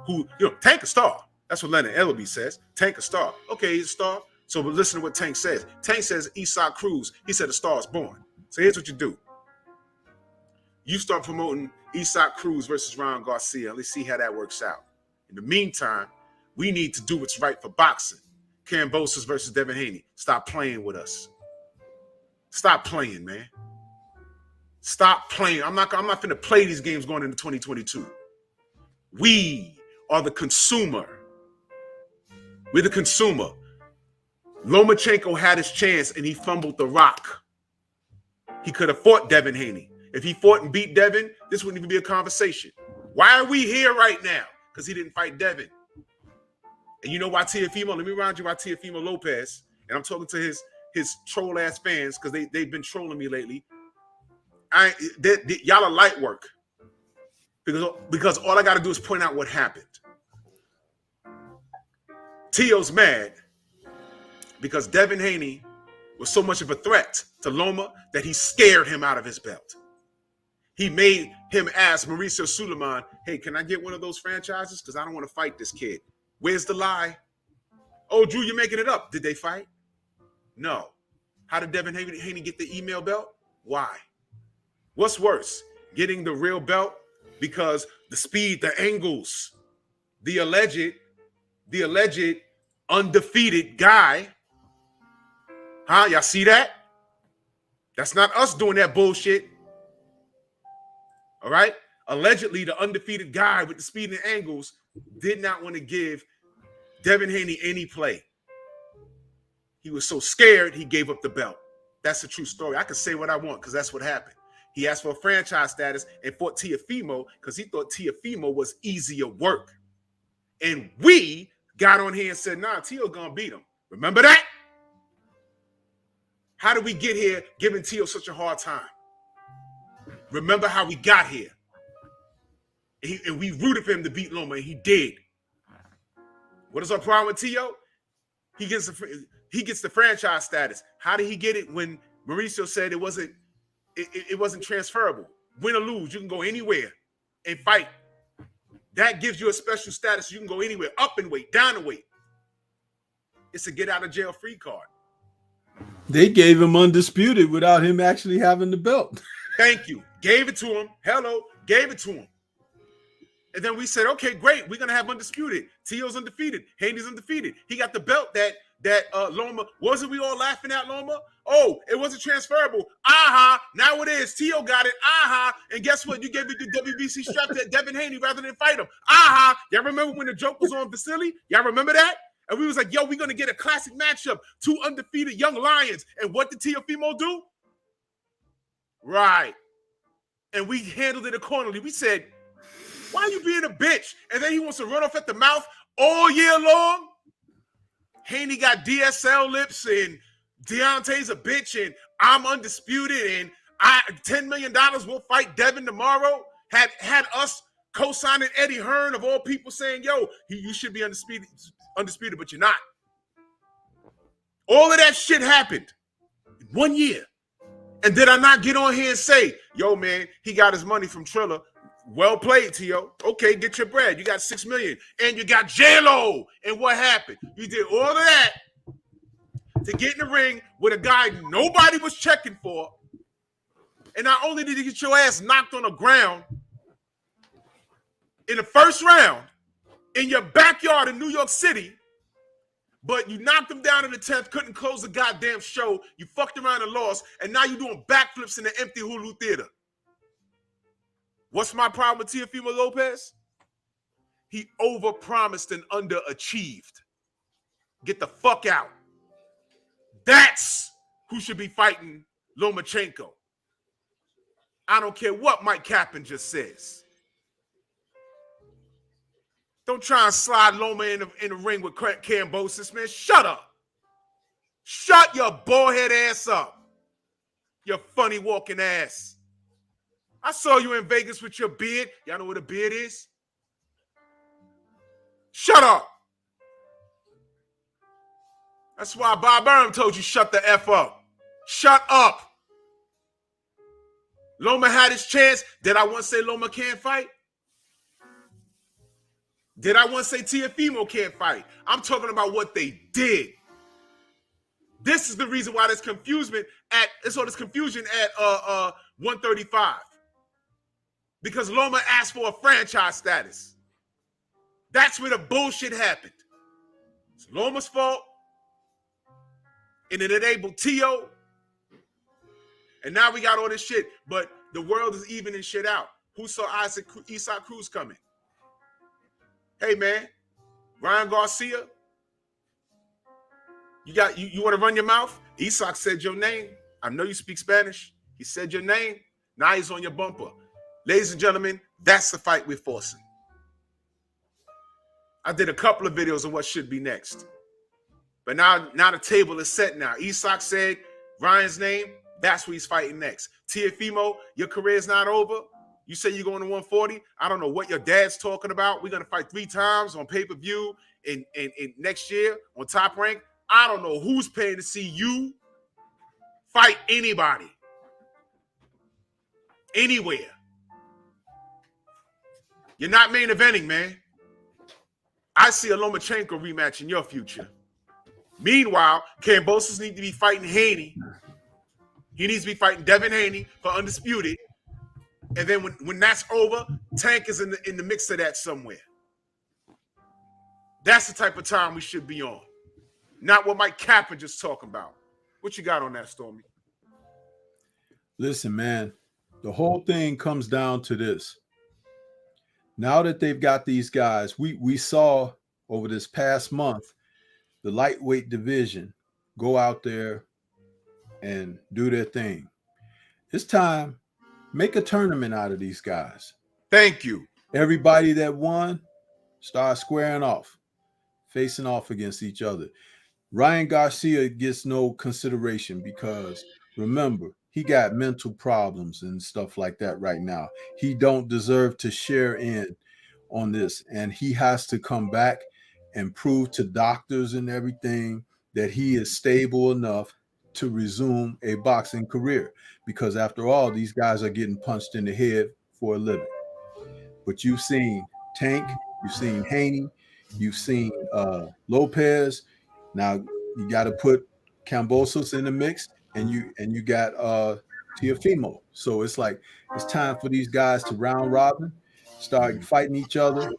Tank a star. That's what Leonard Ellaby says. Tank a star. Okay, he's a star. So but listen to what Tank says. Tank says Isaac Cruz, he said a star is born. So here's what you do. You start promoting Isaac Cruz versus Ryan Garcia. Let's see how that works out. In the meantime, we need to do what's right for boxing. Kambosos versus Devin Haney. Stop playing with us. Stop playing, man. Stop playing. I'm not finna play these games going into 2022. We are the consumer. We're the consumer. Lomachenko had his chance and he fumbled the rock. He could have fought Devin Haney. If he fought and beat Devin, this wouldn't even be a conversation. Why are we here right now? Because he didn't fight Devin. And you know why Teofimo? Let me remind you why Teofimo Lopez, and I'm talking to his troll ass fans because they've been trolling me lately. Y'all are light work. Because all I got to do is point out what happened. Tio's mad because Devin Haney was so much of a threat to Loma that he scared him out of his belt. He made him ask Mauricio Suleiman, hey, can I get one of those franchises? Because I don't want to fight this kid. Where's the lie? Oh, Drew, you're making it up. Did they fight? No. How did Devin Haney get the email belt? Why? What's worse, getting the real belt? Because the speed, the angles, the alleged undefeated guy. Y'all see that? That's not us doing that bullshit. All right? Allegedly, the undefeated guy with the speed and angles did not want to give Devin Haney any play. He was so scared, he gave up the belt. That's the true story. I can say what I want because that's what happened. He asked for a franchise status and fought Teofimo because he thought Teofimo was easier work. And we got on here and said, nah, Tio gonna beat him. Remember that? How did we get here giving Tio such a hard time? Remember how we got here. And we rooted for him to beat Loma, and he did. What is our problem with Tio? He gets the franchise status. How did he get it when Mauricio said it wasn't transferable? Win or lose, you can go anywhere and fight. That gives you a special status. You can go anywhere, up in weight, down in weight. It's a get out of jail free card. They gave him undisputed without him actually having the belt. Thank you. Gave it to him. Hello. Gave it to him. And then we said, okay, great. We're going to have undisputed. Tio's undefeated. Haney's undefeated. He got the belt that Loma, wasn't we all laughing at Loma? Oh, it wasn't transferable. Now it is. Tio got it. And guess what? You gave me the WBC strap to Devin Haney rather than fight him. Y'all remember when the joke was on Vasily? Y'all remember that? And we was like, yo, we're going to get a classic matchup. Two undefeated young lions. And what did Teofimo do? Right. And we handled it accordingly. We said, why are you being a bitch? And then he wants to run off at the mouth all year long. Haney got DSL lips and Deontay's a bitch and I'm undisputed and $10 million will fight Devin tomorrow. Had us co-signing Eddie Hearn of all people saying, yo, you should be undisputed, but you're not. All of that shit happened in 1 year. And did I not get on here and say, yo, man, he got his money from Triller. Well played, Tio. Okay, get your bread. You got $6 million. And you got J-Lo. And what happened? You did all of that to get in the ring with a guy nobody was checking for. And not only did you get your ass knocked on the ground in the first round in your backyard in New York City, but you knocked him down in the 10th, couldn't close the goddamn show. You fucked around and lost, and now you're doing backflips in the empty Hulu Theater. What's my problem with Teofimo Lopez? He overpromised and underachieved. Get the fuck out. That's who should be fighting Lomachenko. I don't care what Mike Cappinger says. Don't try and slide Loma in the ring with Kambosos, man. Shut up. Shut your bald-head ass up. Your funny walking ass. I saw you in Vegas with your beard. Y'all know what a beard is? Shut up. That's why Bob Burnham told you shut the F up. Shut up. Loma had his chance. Did I once say Loma can't fight? Did I once say Teofimo can't fight? I'm talking about what they did. This is the reason why there's confusion at 135. Because Loma asked for a franchise status. That's where the bullshit happened. It's Loma's fault. And it enabled Tio. And now we got all this shit. But the world is evening shit out. Who saw Isaac Cruz coming? Hey, man. Ryan Garcia. You want to run your mouth? Isak said your name. I know you speak Spanish. He said your name. Now he's on your bumper. Ladies and gentlemen, that's the fight we're forcing. I did a couple of videos on what should be next. But now the table is set now. Isak said Ryan's name. That's who he's fighting next. Teofimo, your career is not over. You say you're going to 140. I don't know what your dad's talking about. We're going to fight 3 times on pay-per-view in next year on Top Rank. I don't know who's paying to see you fight anybody. Anywhere. You're not main eventing, man. I see a Lomachenko rematch in your future. Meanwhile, Kambosos needs to be fighting Haney. He needs to be fighting Devin Haney for Undisputed. And then when that's over, Tank is in the mix of that somewhere. That's the type of time we should be on. Not what Mike Kappa just talking about. What you got on that, Stormy? Listen, man, the whole thing comes down to this. Now that they've got these guys, we saw over this past month, the lightweight division go out there and do their thing. It's time, make a tournament out of these guys. Thank you. Everybody that won, start squaring off, facing off against each other. Ryan Garcia gets no consideration because, remember, he got mental problems and stuff like that right now. He don't deserve to share in on this, and he has to come back and prove to doctors and everything that he is stable enough to resume a boxing career, because after all, these guys are getting punched in the head for a living. But you've seen Tank, you've seen Haney, you've seen Lopez. Now you got to put Kambosos in the mix, and you got Teofimo. So it's like it's time for these guys to round robin, start fighting each other,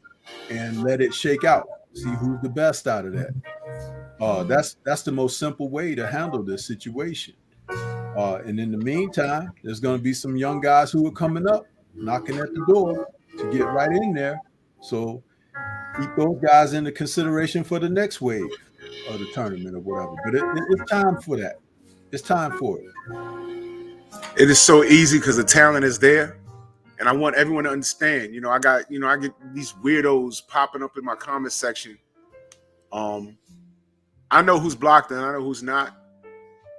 and let it shake out. See who's the best out of that. That's the most simple way to handle this situation. And in the meantime, there's going to be some young guys who are coming up, knocking at the door to get right in there. So keep those guys into consideration for the next wave of the tournament or whatever. But it's time for that. It's time for it. It is so easy because the talent is there. And I want everyone to understand, I get these weirdos popping up in my comment section. I know who's blocked and I know who's not,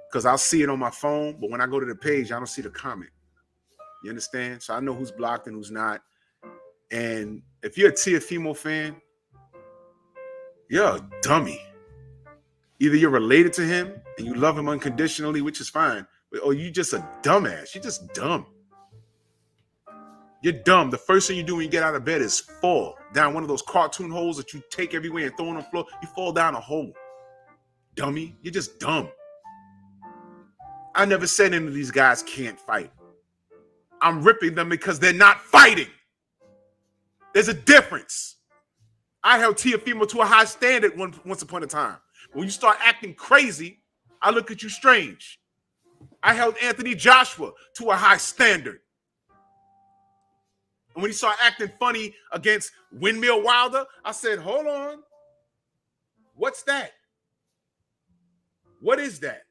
because I'll see it on my phone. But when I go to the page, I don't see the comment. You understand? So I know who's blocked and who's not. And if you're a Teofimo fan, you're a dummy. Either you're related to him and you love him unconditionally, which is fine, or you just a dumbass. You're just dumb. You're dumb. The first thing you do when you get out of bed is fall down one of those cartoon holes that you take everywhere and throw on the floor. You fall down a hole. Dummy. You're just dumb. I never said any of these guys can't fight. I'm ripping them because they're not fighting. There's a difference. I held Teofimo to a high standard once upon a time. When you start acting crazy, I look at you strange. I held Anthony Joshua to a high standard. And when he started acting funny against Windmill Wilder, I said, hold on. What's that? What is that?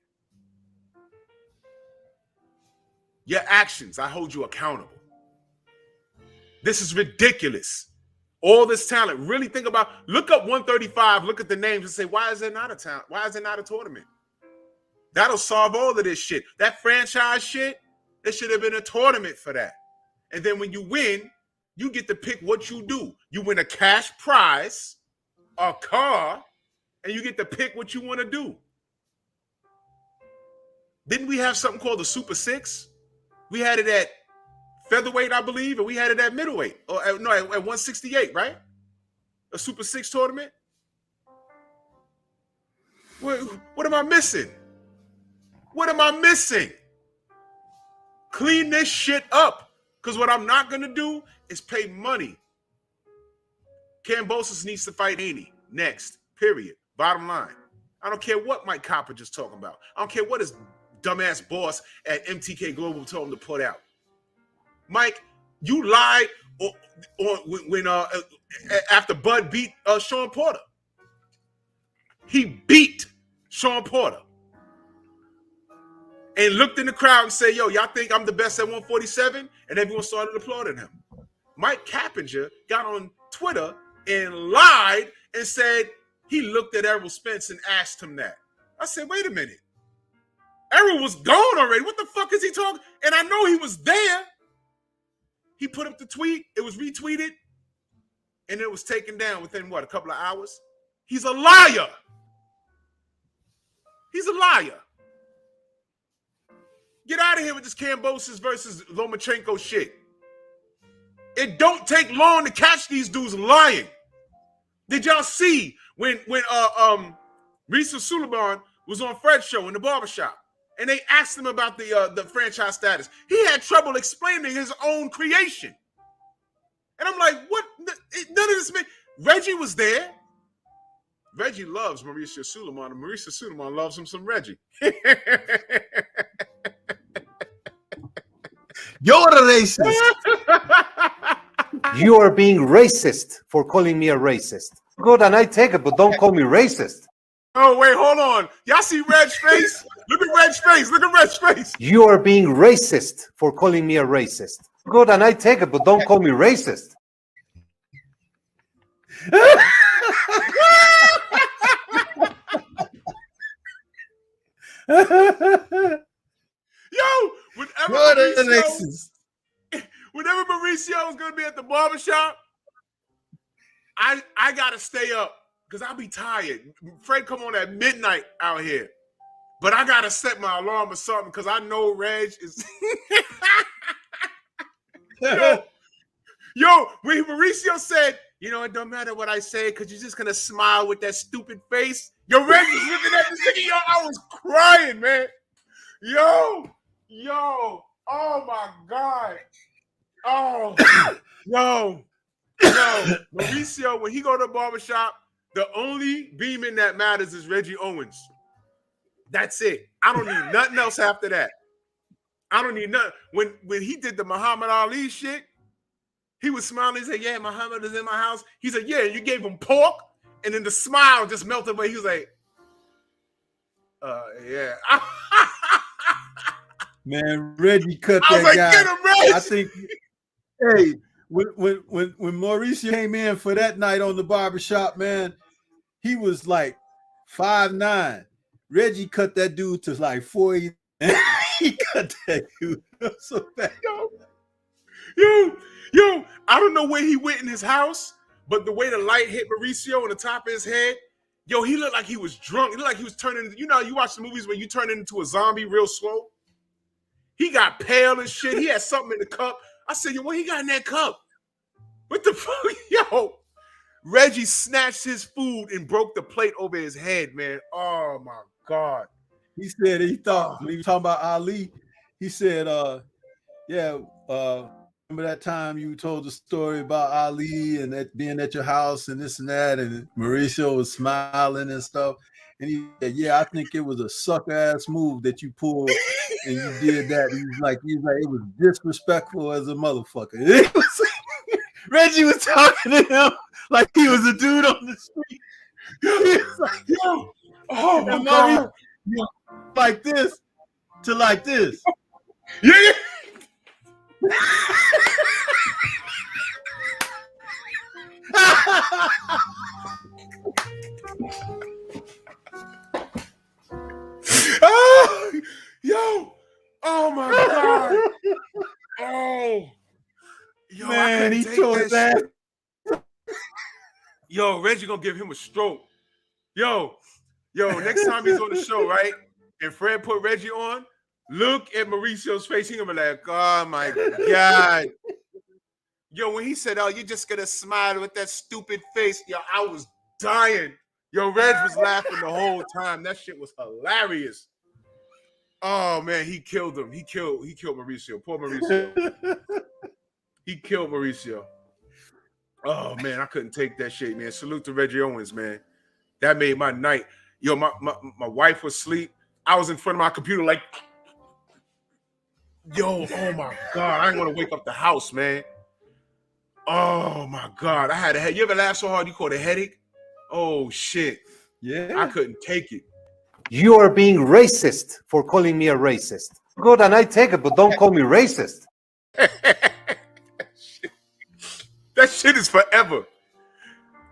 Your actions, I hold you accountable. This is ridiculous. All this talent. Really think about, look up 135, look at the names and say, why is there not a talent? Why is there not a tournament? That'll solve all of this shit. That franchise shit, there should have been a tournament for that. And then when you win, you get to pick what you do. You win a cash prize, a car, and you get to pick what you want to do. Didn't we have something called the Super Six? We had it at featherweight, I believe, and we had it at middleweight. Or at 168, right? A Super Six tournament. What am I missing? What am I missing? Clean this shit up. Because what I'm not going to do is pay money. Kambosos needs to fight Haney next, period. Bottom line. I don't care what Mike Copper just talking about. I don't care what his dumbass boss at MTK Global told him to put out. Mike, you lied when after Bud beat Sean Porter. He beat Sean Porter and looked in the crowd and said, yo, y'all think I'm the best at 147? And everyone started applauding him. Mike Cappinger got on Twitter and lied and said he looked at Errol Spence and asked him that. I said, wait a minute. Errol was gone already. What the fuck is he talking? And I know he was there. He put up the tweet. It was retweeted. And it was taken down within, what, a couple of hours? He's a liar. He's a liar. Get out of here with this Kambosos versus Lomachenko shit. It don't take long to catch these dudes lying. Did y'all see when Risa Suleiman was on Fred's show in the barbershop and they asked him about the franchise status? He had trouble explaining his own creation. And I'm like, what? None of this man. Reggie was there. Reggie loves Mauricio Suleiman, and Mauricio Suleiman loves him some Reggie. You're a racist. You are being racist for calling me a racist. Good, and I take it, but don't call me racist. Oh, wait, hold on. Y'all see Reg's face? Look at Reg's face. Look at Reg's face. You are being racist for calling me a racist. Good, and I take it, but don't call me racist. Yo, whenever Mauricio is going to be at the barbershop, I got to stay up because I'll be tired. Fred come on at midnight out here. But I got to set my alarm or something because I know Reg is... Yo, when Mauricio said, you know, it don't matter what I say because you're just going to smile with that stupid face. Yo, Reg was looking at this nigga. Yo, I was crying, man. Yo, oh my God. Oh, yo. Mauricio, when he go to the barbershop, the only beaming that matters is Reggie Owens. That's it. I don't need nothing else after that. I don't need nothing. When he did the Muhammad Ali shit, he was smiling. He said, yeah, Muhammad is in my house. He said, yeah, you gave him pork, and then the smile just melted away. He was like, yeah. Man, Reggie cut I that was like, guy. get him, Reg. I think, hey, when Mauricio came in for that night on the barbershop, man, he was like 5'9". Reggie cut that dude to like 40. He cut that dude so bad. Yo, I don't know where he went in his house, but the way the light hit Mauricio on the top of his head, yo, he looked like he was drunk. He looked like he was turning, you know, you watch the movies where you turn into a zombie real slow. He got pale and shit. He had something in the cup. I said, yo, what he got in that cup? What the fuck? Yo, Reggie snatched his food and broke the plate over his head, man. Oh, my God. He said he thought, when he was talking about Ali, he said, remember that time you told the story about Ali and that being at your house and this and that, and Mauricio was smiling and stuff. And he said, yeah, I think it was a sucker-ass move that you pulled and you did that. He was like, it was disrespectful as a motherfucker. It was, Reggie was talking to him like he was a dude on the street. He was like, yo, oh my God. Like this to like this. Yeah. Oh, yo, oh my God. Oh, yo, man, he told that. Yo, Reggie gonna give him a stroke. Yo, next time he's on the show, right? And Fred put Reggie on, Look at Mauricio's face. He gonna be like, oh my God. Yo, when he said, oh, you're just gonna smile with that stupid face. Yo, I was dying. Yo, Reg was laughing the whole time. That shit was hilarious. Oh man, he killed him. He killed Mauricio. Poor Mauricio. He killed Mauricio. Oh man, I couldn't take that shit, man. Salute to Reggie Owens, man. That made my night. Yo, my wife was asleep. I was in front of my computer like, yo, oh my God. I didn't want to wake up the house, man. Oh my God. I had a head. You ever laugh so hard you caught a headache? Oh shit. Yeah. I couldn't take it. You are being racist for calling me a racist. Good, and I take it, but don't call me racist. That shit is forever.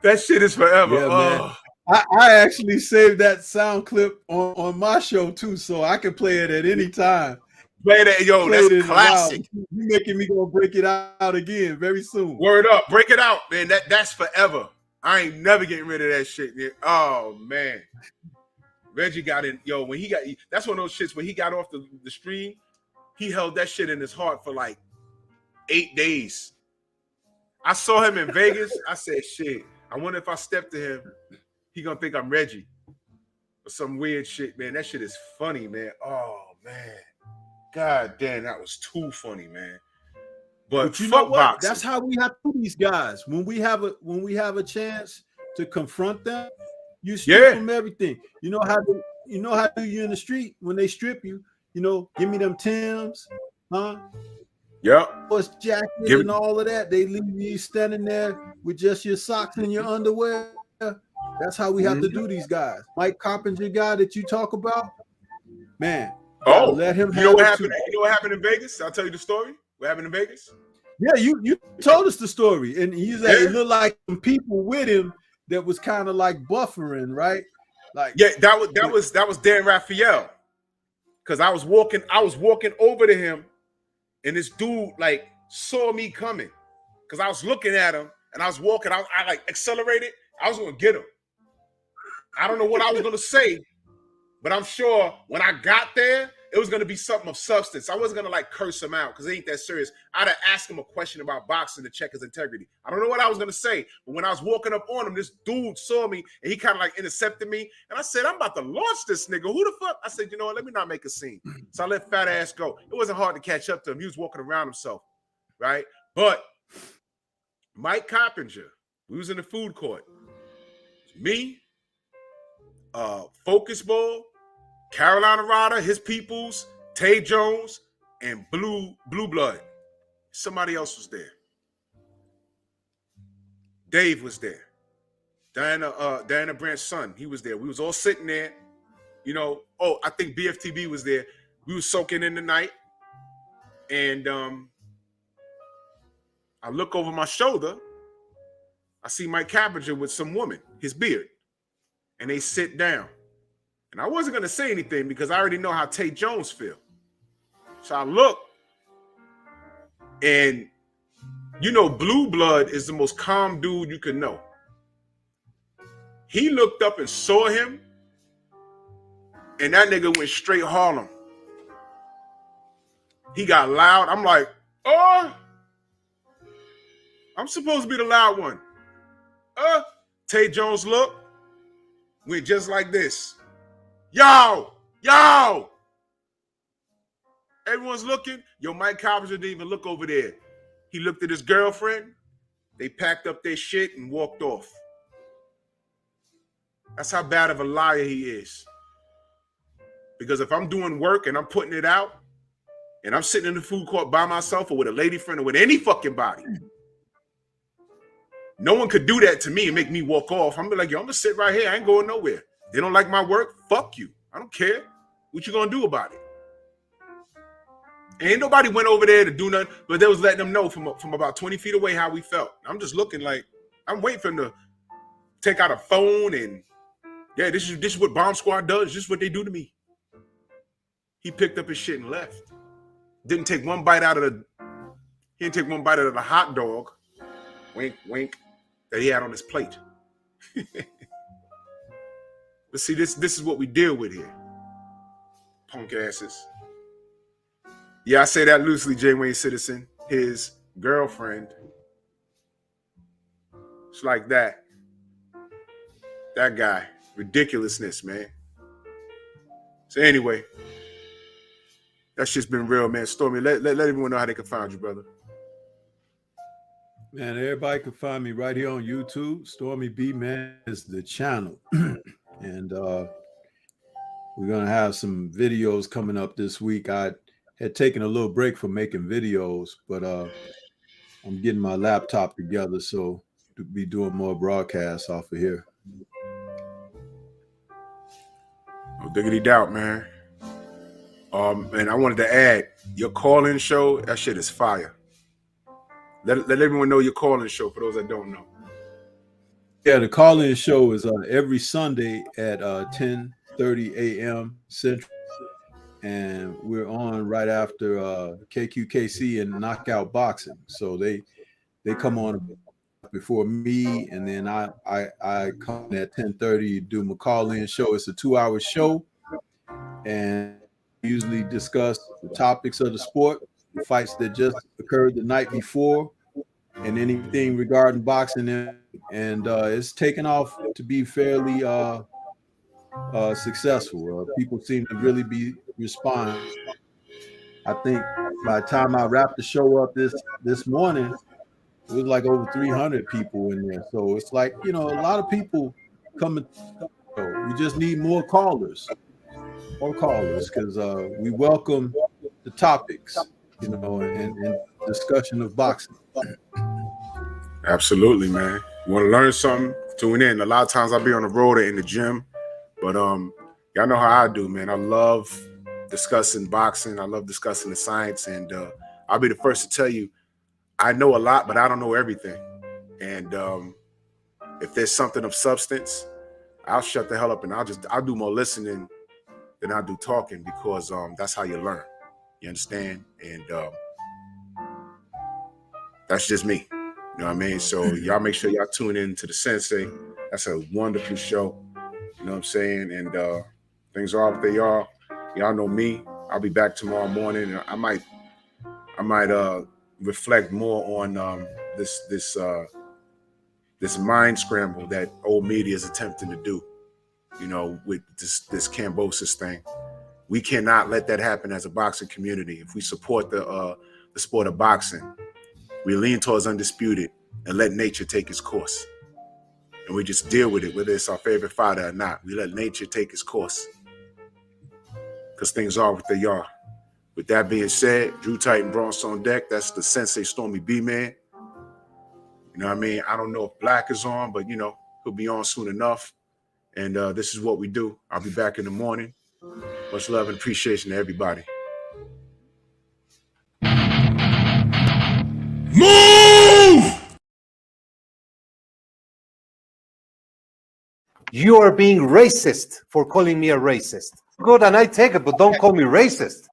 That shit is forever. Yeah, man. Oh. I actually saved that sound clip on my show too, so I can play it at any time. Play that, yo, that's classic. You making me go break it out again very soon. Word up, break it out, man. That's forever. I ain't never getting rid of that shit, man. Oh man. Reggie got in, yo, when he got, that's one of those shits when he got off the stream, he held that shit in his heart for like 8 days. I saw him in Vegas. I said, shit, I wonder if I step to him, he gonna think I'm Reggie or some weird shit, man. That shit is funny, man. Oh man. God damn, that was too funny, man. But you know what? Boxing. That's how we have to do these guys. When we have a chance to confront them, you strip from everything. You know how you in the street when they strip you. You know, give me them Timbs, huh? Yeah. Plus jacket and all of that. They leave you standing there with just your socks and your underwear. That's how we have to do these guys. Mike Carpenter guy that you talk about, man. Oh, let him. You know what happened? You know what happened in Vegas? I'll tell you the story. What happened in Vegas? Yeah, you told us the story, and he said it looked like some people with him that was kind of like buffering, right? Like that was Dan Raphael. Cause I was walking over to him, and this dude like saw me coming. Cause I was looking at him and I was walking. I like accelerated. I was gonna get him. I don't know what I was gonna say, but I'm sure when I got there, it was gonna be something of substance. I wasn't gonna like curse him out because it ain't that serious. I'd have asked him a question about boxing to check his integrity. I don't know what I was gonna say, but when I was walking up on him, this dude saw me and he kind of like intercepted me. And I said, I'm about to launch this nigga. Who the fuck? I said, you know what? Let me not make a scene. So I let fat ass go. It wasn't hard to catch up to him. He was walking around himself, right? But Mike Carpenter, we was in the food court. Me, Focus Ball, Carolina Ryder, his peoples, Tay Jones, and Blue Blood. Somebody else was there. Dave was there. Diana Brandt's son, he was there. We was all sitting there. You know, I think BFTB was there. We was soaking in the night. And I look over my shoulder. I see Mike Carpenter with some woman, his beard. And they sit down. And I wasn't going to say anything because I already know how Tay Jones feel. So I look, and you know, Blue Blood is the most calm dude you can know. He looked up and saw him, and that nigga went straight Harlem. He got loud. I'm like, I'm supposed to be the loud one. Tay Jones looked, went just like this. Yo! Everyone's looking. Yo, Mike Carpenter didn't even look over there. He looked at his girlfriend. They packed up their shit and walked off. That's how bad of a liar he is. Because if I'm doing work and I'm putting it out, and I'm sitting in the food court by myself or with a lady friend or with any fucking body, no one could do that to me and make me walk off. I'm gonna be like, yo, I'm gonna sit right here. I ain't going nowhere. They don't like my work? Fuck you. I don't care. What you gonna do about it? Ain't nobody went over there to do nothing, but they was letting them know from about 20 feet away how we felt. I'm just looking like, I'm waiting for him to take out a phone and, yeah, this is what Bomb Squad does. This is what they do to me. He picked up his shit and left. Didn't take one bite out of the hot dog, wink, wink, that he had on his plate. But see, this is what we deal with here. Punk asses. Yeah, I say that loosely, J. Wayne Citizen. His girlfriend. It's like that. That guy. Ridiculousness, man. So anyway, that's just been real, man. Stormy, let everyone know how they can find you, brother. Man, everybody can find me right here on YouTube. Stormy B, man, is the channel. And we're going to have some videos coming up this week. I had taken a little break from making videos, but I'm getting my laptop together, so to be doing more broadcasts off of here. No diggity doubt, man. And I wanted to add, your call-in show, that shit is fire. Let everyone know your call-in show for those that don't know. Yeah, the call-in show is every Sunday at 10:30 a.m. Central, and we're on right after KQKC and Knockout Boxing. So they come on before me, and then I come at 10:30, do my call-in show. It's a 2-hour show, and usually discuss the topics of the sport, the fights that just occurred the night before, and anything regarding boxing. And it's taken off to be fairly successful. People seem to really be responding. I think by the time I wrapped the show up this morning, it was like over 300 people in there. So it's like, a lot of people coming. We just need more callers. Because we welcome the topics, and discussion of boxing. Absolutely, man. You want to learn something? Tune in. A lot of times I'll be on the road or in the gym, but y'all know how I do, man. I love discussing boxing. I love discussing the science, and I'll be the first to tell you, I know a lot, but I don't know everything. And if there's something of substance, I'll shut the hell up and I'll do more listening than I do talking, because that's how you learn. You understand? And that's just me. You know what I mean? So y'all make sure y'all tune in to the Sensei. That's a wonderful show. You know what I'm saying? And things are what they are. Y'all know me. I'll be back tomorrow morning. I might reflect more on this mind scramble that old media is attempting to do. With this Cambosis thing. We cannot let that happen as a boxing community. If we support the sport of boxing, we lean towards undisputed and let nature take its course. And we just deal with it, whether it's our favorite fighter or not. We let nature take its course, because things are what they are. With that being said, Drew Titan Bronx on deck. That's the Sensei Stormy B, man. You know what I mean? I don't know if Black is on, but he'll be on soon enough. And this is what we do. I'll be back in the morning. Much love and appreciation to everybody. Move! You are being racist for calling me a racist. Good, and I take it, but don't call me racist.